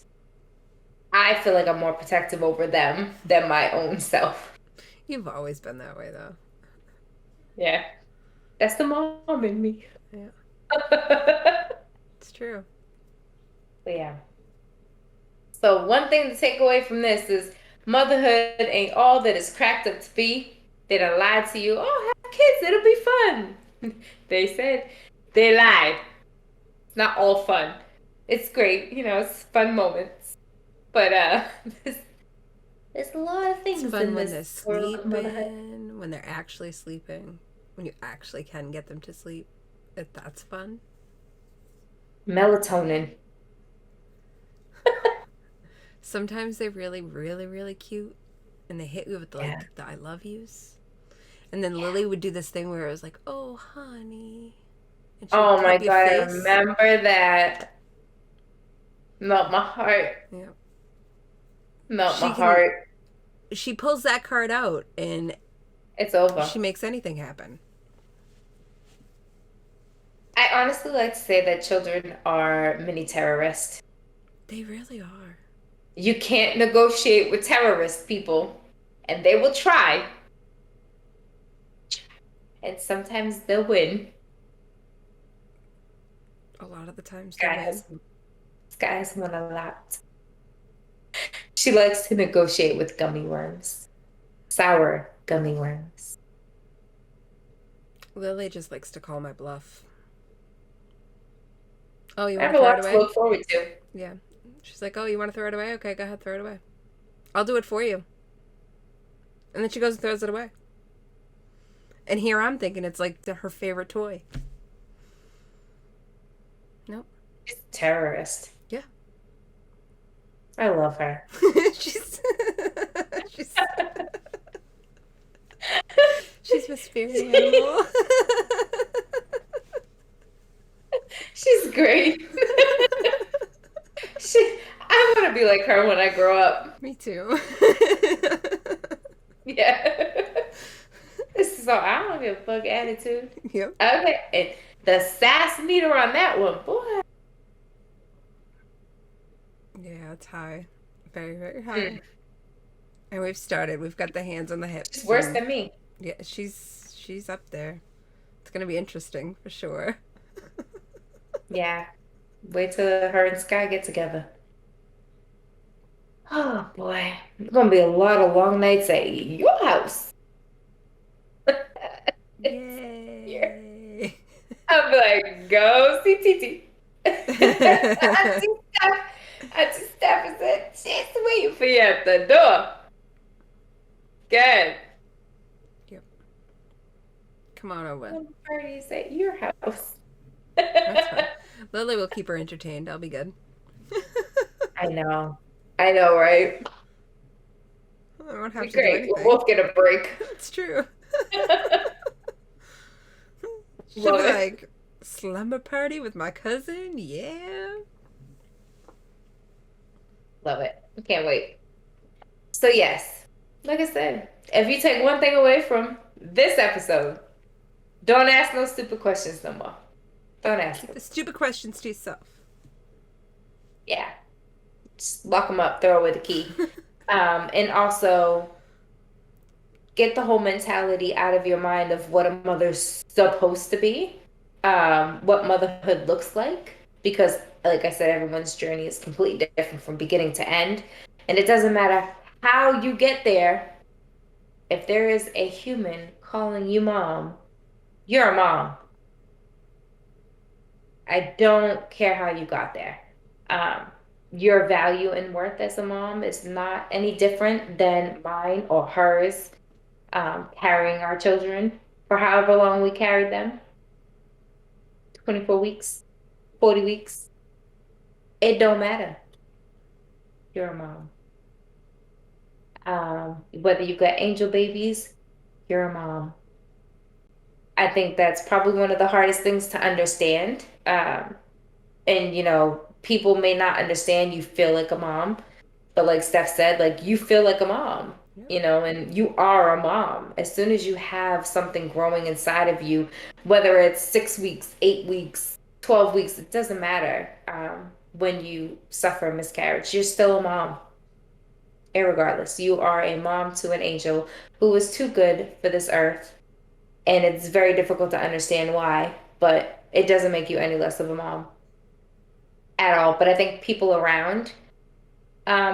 I feel like I'm more protective over them than my own self. You've always been that way though. Yeah, that's the mom in me. Yeah. But It's true. yeah. So one thing to take away from this is motherhood ain't all that it's cracked up to be. They done lied to you. Oh, have kids, it'll be fun. They said they lied. It's not all fun. It's great, it's fun moments. But there's, there's a lot of It's things fun in when this they're world of motherhood. sleeping, when they're actually sleeping, when you actually can get them to sleep. If that's fun. Melatonin. Sometimes they're really, really, really cute and they hit you with Yeah. like the I love yous. And then Yeah. Lily would do this thing where it was like, "Oh, honey," and she would Oh my cup your God, I face. remember that. Melt my heart. Yeah, Melt my she can. heart. She pulls that card out and It's over. she makes anything happen. I honestly like to say that children are mini terrorists. They really are. You can't negotiate with terrorist people, and they will try, and sometimes they'll win. A lot of the times they Sky win. has Sky has won a lot. She likes to negotiate with gummy worms, sour gummy worms. Lily just likes to call my bluff. Oh, you I want have to a throw it lot to away? look forward to. Yeah. She's like, "Oh, you want to throw it away? Okay, go ahead, throw it away. I'll do it for you." And then she goes and throws it away. And here I'm thinking it's like her favorite toy. Nope. She's a terrorist. Yeah. I love her. she's she's she's my spirit animal. She's great. I want to be like her when I grow up. Me too. Yeah. So I don't give a fuck attitude. Yep. Okay. And the sass meter on that one, boy. Yeah, it's high. Very, very Mm, high. And we've started. We've got the hands on the she's hips worse and than me. yeah, she's up there. It's gonna be interesting for sure. Yeah. Wait till her and Sky get together. Oh boy. It's gonna be a lot of long nights at your house. It's here. Yay. I'll be like, go see Titi. Auntie Steph, Auntie Steph is said, she's waiting for you at the door. Good. Yep. Come on over. Some parties at your house. That's fine. Lily will keep her entertained. I'll be good. I know. I know, right? I won't have Be to do great. We'll anything. both get a break. It's true. She'll Love be it. like, slumber party with my cousin? Yeah. Love it. I can't wait. So, yes, like I said, if you take one thing away from this episode, don't ask no stupid questions no more. Don't ask Keep them. the stupid questions to yourself. Yeah. Just lock them up, throw away the key. And also get the whole mentality out of your mind of what a mother's supposed to be, what motherhood looks like. Because, like I said, everyone's journey is completely different from beginning to end. And it doesn't matter how you get there. If there is a human calling you mom, you're a mom. I don't care how you got there. Um, your value and worth as a mom is not any different than mine or hers, carrying our children for however long we carried them, 24 weeks, 40 weeks. It don't matter. You're a mom. Whether you got angel babies, you're a mom. I think that's probably one of the hardest things to understand. And people may not understand you feel like a mom, but like Steph said, like you feel like a mom, Yep. and you are a mom as soon as you have something growing inside of you, whether it's 6 weeks, 8 weeks, 12 weeks, it doesn't matter. When you suffer a miscarriage, you're still a mom. Irregardless, you are a mom to an angel who is too good for this earth, and it's very difficult to understand why, but it doesn't make you any less of a mom at all. But I think people around,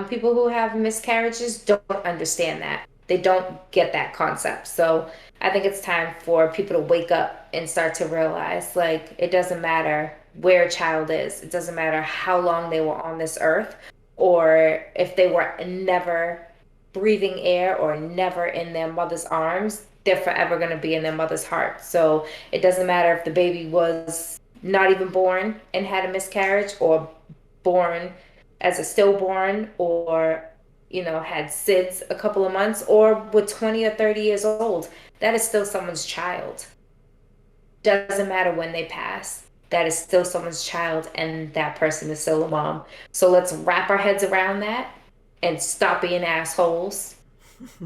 people who have miscarriages don't understand that. They don't get that concept. So I think it's time for people to wake up and start to realize like it doesn't matter where a child is, it doesn't matter how long they were on this earth, or if they were never breathing air or never in their mother's arms, they're forever going to be in their mother's heart. So it doesn't matter if the baby was not even born and had a miscarriage, or born as a stillborn, or had SIDS a couple of months, or with 20 or 30 years old. That is still someone's child. Doesn't matter when they pass. That is still someone's child, and that person is still a mom. So let's wrap our heads around that and stop being assholes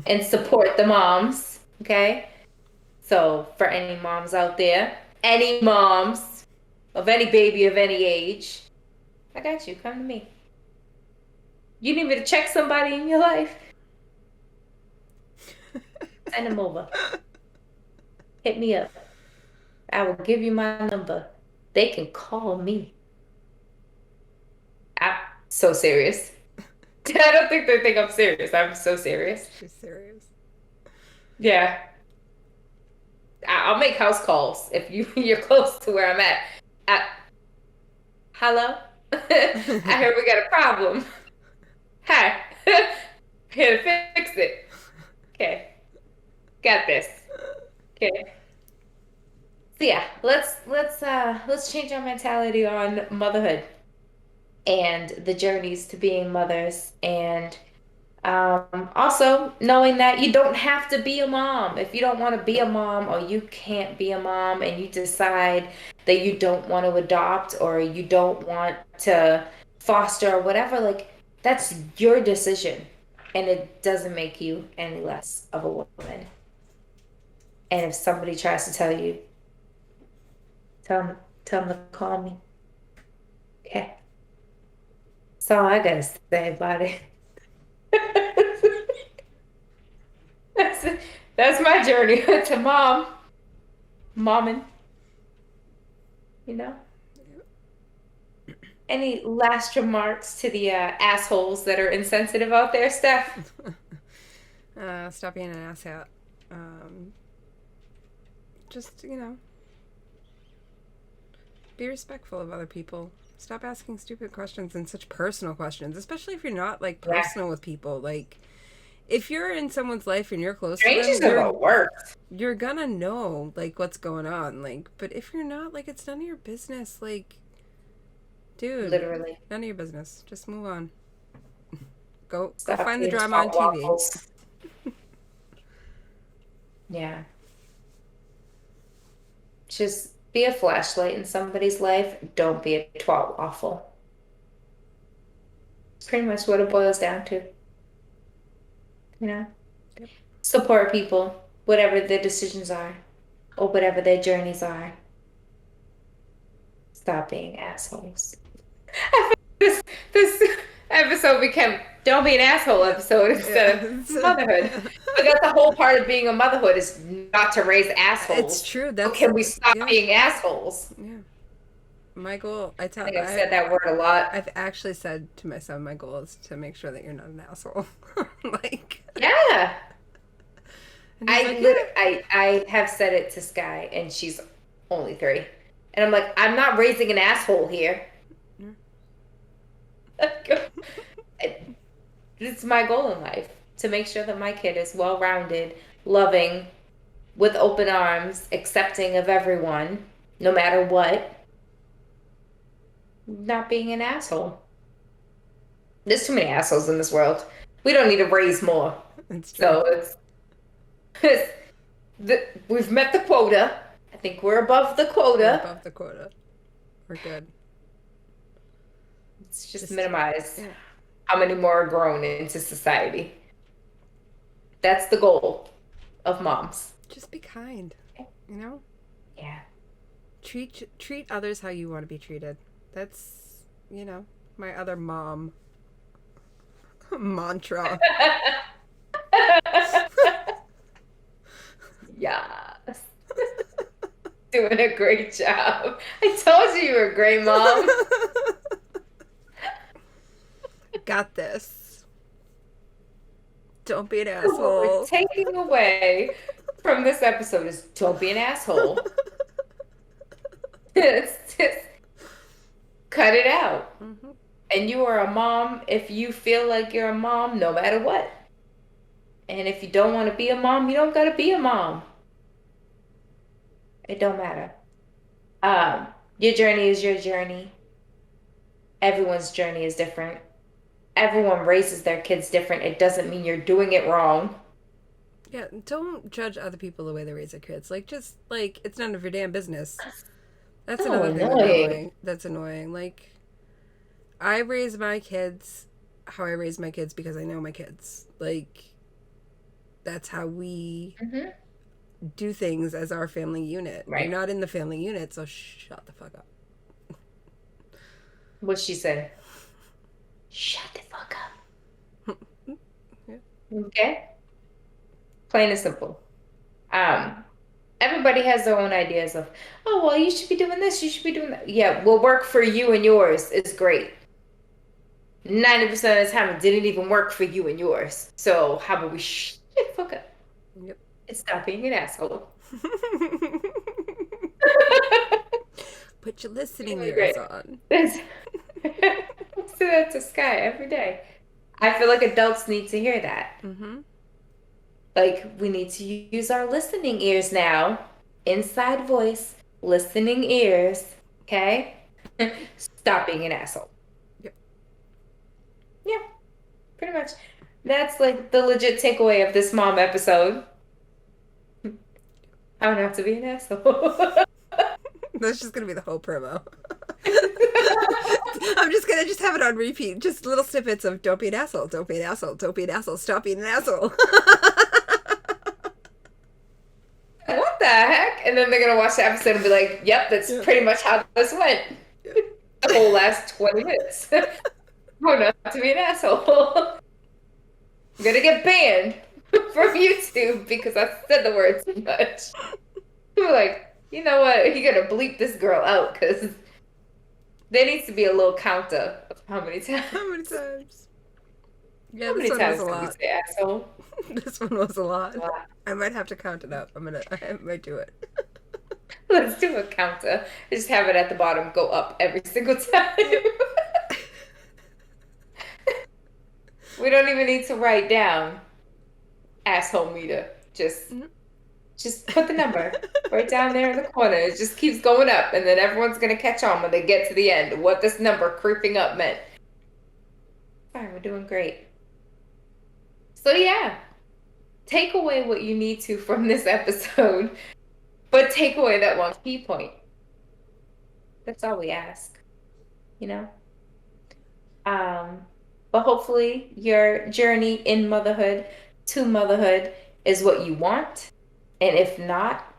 and support the moms. Okay. So for any moms out there, any moms of any baby of any age, I got you. Come to me. You need me to check somebody in your life? Send them over. Hit me up. I will give you my number. They can call me. I'm so serious. I don't think they think I'm serious. I'm so serious. She's serious. Yeah. I'll make house calls if you're close to where I'm at. I, Hello? I heard we got a problem. Hi. Here to fix it. Okay. Got this. Okay. So yeah, let's change our mentality on motherhood and the journeys to being mothers, and also knowing that you don't have to be a mom. If you don't want to be a mom, or you can't be a mom, and you decide that you don't want to adopt, or you don't want to foster or whatever, like that's your decision, and it doesn't make you any less of a woman. And if somebody tries to tell you, tell them to call me. Okay. That's all I gotta say about it. That's that's my journey to momming, you know. Any last remarks to the assholes that are insensitive out there, Steph? Stop being an asshat. Um, just, be respectful of other people. Stop asking stupid questions and such personal questions, especially if you're not like Yeah. personal with people. Like if you're in someone's life and you're close to them, Strangers are the worst. you're gonna know like what's going on. Like, but if you're not, like it's none of your business. Like, dude, Literally. none of your business. Just move on. Go Stop find the being drama on taught TV. waffles. Yeah. Just be a flashlight in somebody's life. Don't be a twat waffle. It's pretty much what it boils down to. You know? Yep. Support people, whatever their decisions are, or whatever their journeys are. Stop being assholes. I feel this episode became "Don't be an asshole" episode instead Yeah. of motherhood. But that's the whole part of being a motherhood is not to raise It's assholes. true. So That's can we stop yeah. being assholes? Yeah. My goal, I think I've said that word a lot. I've actually said to my son, my goal is to make sure that you're not an asshole. Like, Yeah. and he's like, yeah. I have said it to Sky, and she's only 3. And I'm like, I'm not raising an asshole here. It's my goal in life to make sure that my kid is well-rounded, loving, with open arms, accepting of everyone, no matter what. Not being an asshole. There's too many assholes in this world. We don't need to raise more. It's true. So we've met the quota. I think we're above the We're quota. above the quota. We're good. Let's just minimize yeah. how many more are grown into society. That's the goal of moms. Just be kind. You know? Yeah. Treat others how you want to be treated. That's, you know, my other mom mantra. Yes. Doing a great job. I told you were a great mom. Got this. Don't be an What asshole. we're taking away from this episode is don't be an asshole. It's just cut it out. Mm-hmm. And you are a mom if you feel like you're a mom, no matter what. And if you don't want to be a mom, you don't gotta be a mom. It don't matter. Your journey is your journey. Everyone's journey is different. Everyone raises their kids different. It doesn't mean you're doing it wrong. Yeah, don't judge other people the way they raise their kids. Like, just, like, it's none of your damn business. That's So another thing annoying. that's annoying. Like, I raise my kids how I raise my kids because I know my kids. Like, that's how we Mhm. do things as our family unit. Right. You're not in the family unit, so shut the fuck up. What'd she say? Shut the fuck up. Yeah. Okay? Plain and simple. Everybody has their own ideas of, oh, well, you should be doing this, you should be doing that. Yeah, what work for you and yours is great. 90% of the time, it didn't even work for you and yours. So how about we shut the fuck up Yep. and stop being an asshole? Put your listening Really ears great. on. I say that to Sky every day. I feel like adults need to hear that. Mm-hmm. Like, we need to use our listening ears now. Inside voice, listening ears. Okay? Stop being an asshole. Yep. Yeah, pretty much. That's like the legit takeaway of this mom episode. How not to be an asshole. That's just gonna be the whole promo. I'm just gonna have it on repeat. Just little snippets of don't be an asshole, don't be an asshole, don't be an asshole, stop being an asshole. What the heck? And then they're gonna watch the episode and be like, yep, that's pretty much how this went. The whole last 20 minutes. How not to be an asshole. I'm gonna get banned from YouTube because I said the word too much. We're like, you know what? You gotta bleep this girl out because there needs to be a little counter of how many times. How many times? Yeah, How many this one was times a can we lot. say asshole? This one was a lot. A lot. I might have to count it up. I might do it. Let's do a counter. Just have it at the bottom, go up every single time. Yep. We don't even need to write down asshole meter. Just put the number right down there in the corner. It just keeps going up, and then everyone's gonna catch on when they get to the end what this number creeping up meant. Fine, we're doing great. So yeah, take away what you need to from this episode, but take away that one key point. That's all we ask, you know? Um, but hopefully your journey in motherhood to motherhood is what you want. And if not,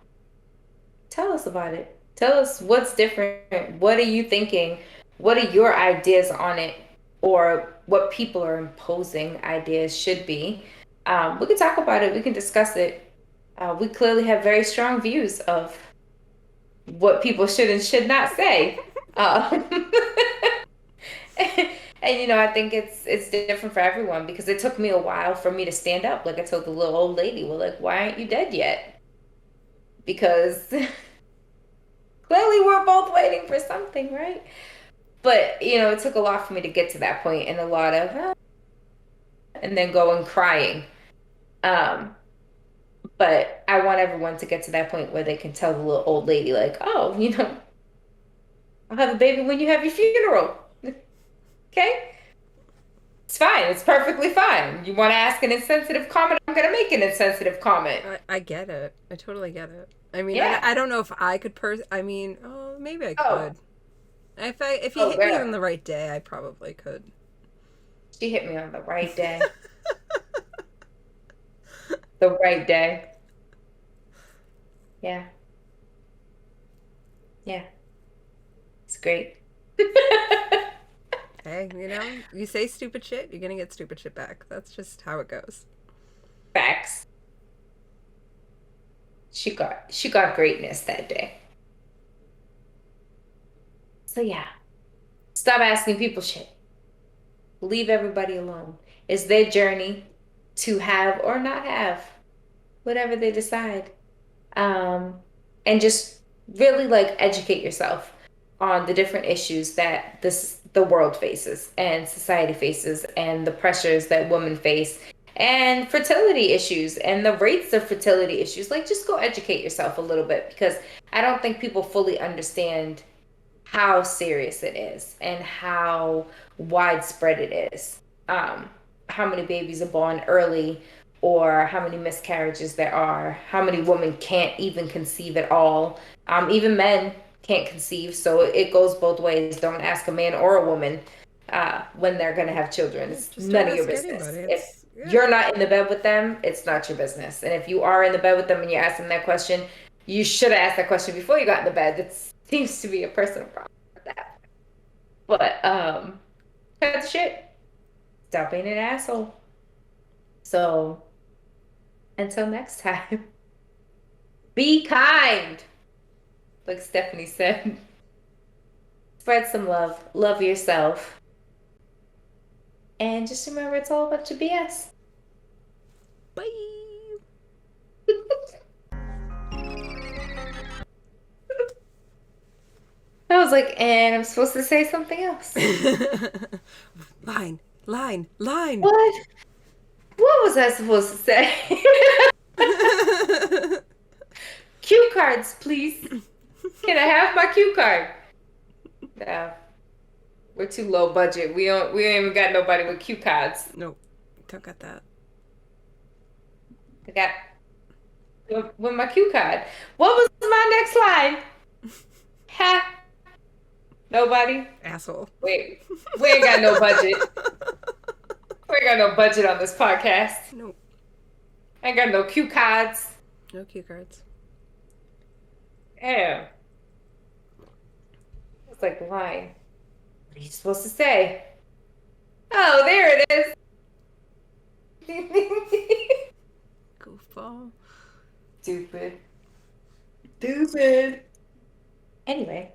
tell us about it. Tell us what's different. What are you thinking? What are your ideas on it? Or what people are imposing ideas should be. We can talk about it. We can discuss it. We clearly have very strong views of what people should and should not say. Um, and I think it's different for everyone because it took me a while for me to stand up. Like I told the little old lady, well, like, why aren't you dead yet? Because clearly we're both waiting for something, right? But it took a lot for me to get to that point, and a lot of and then going crying. Um, but I want everyone to get to that point where they can tell the little old lady, like, oh, I'll have a baby when you have your funeral. Okay? It's fine. It's perfectly fine. You want to ask an insensitive comment? I'm going to make an insensitive comment. I get it. I totally get it. I mean, Yeah. I don't know if I could I mean, oh, maybe I Oh, could. If you oh, hit me girl. on the right day, I probably could. She hit me on the right day. The right day. Yeah. Yeah. It's great. Hey, you say stupid shit, you're gonna get stupid shit back. That's just how it goes. Facts. She got greatness that day. So yeah. Stop asking people shit. Leave everybody alone. It's their journey to have or not have whatever they decide. Um, and just really like educate yourself on the different issues that the world faces and society faces and the pressures that women face and fertility issues and the rates of fertility issues. Like just go educate yourself a little bit because I don't think people fully understand how serious it is and how widespread it is. Um, how many babies are born early, or how many miscarriages there are, how many women can't even conceive at all. Even men can't conceive, so it goes both ways. Don't ask a man or a woman when they're going to have children. Yeah, It's just don't none of your ask anybody. business. If It's yeah. you're not in the bed with them, it's not your business. And if you are in the bed with them and you're asking that question, you should have asked that question before you got in the bed. That seems to be a personal problem with that. But cut the shit. Stop being an asshole. So until next time, be kind. Like Stephanie said, spread some love, love yourself, and just remember it's all a bunch of BS. Bye. I was like, and I'm supposed to say something else. Line, line, line. What? What was I supposed to say? Cue cards, please. Can I have my cue card? No, we're too low budget. We ain't even got nobody with cue cards. Nope, don't got that. I got with my cue card. What was my next line? Ha! Nobody? Asshole. Wait, we ain't got no budget. We ain't got no budget on this podcast. Nope. I ain't got no cue cards. No cue cards. Damn. It's like line. What are you supposed to say? Oh, there it is. Goofball. Stupid. Stupid. Anyway.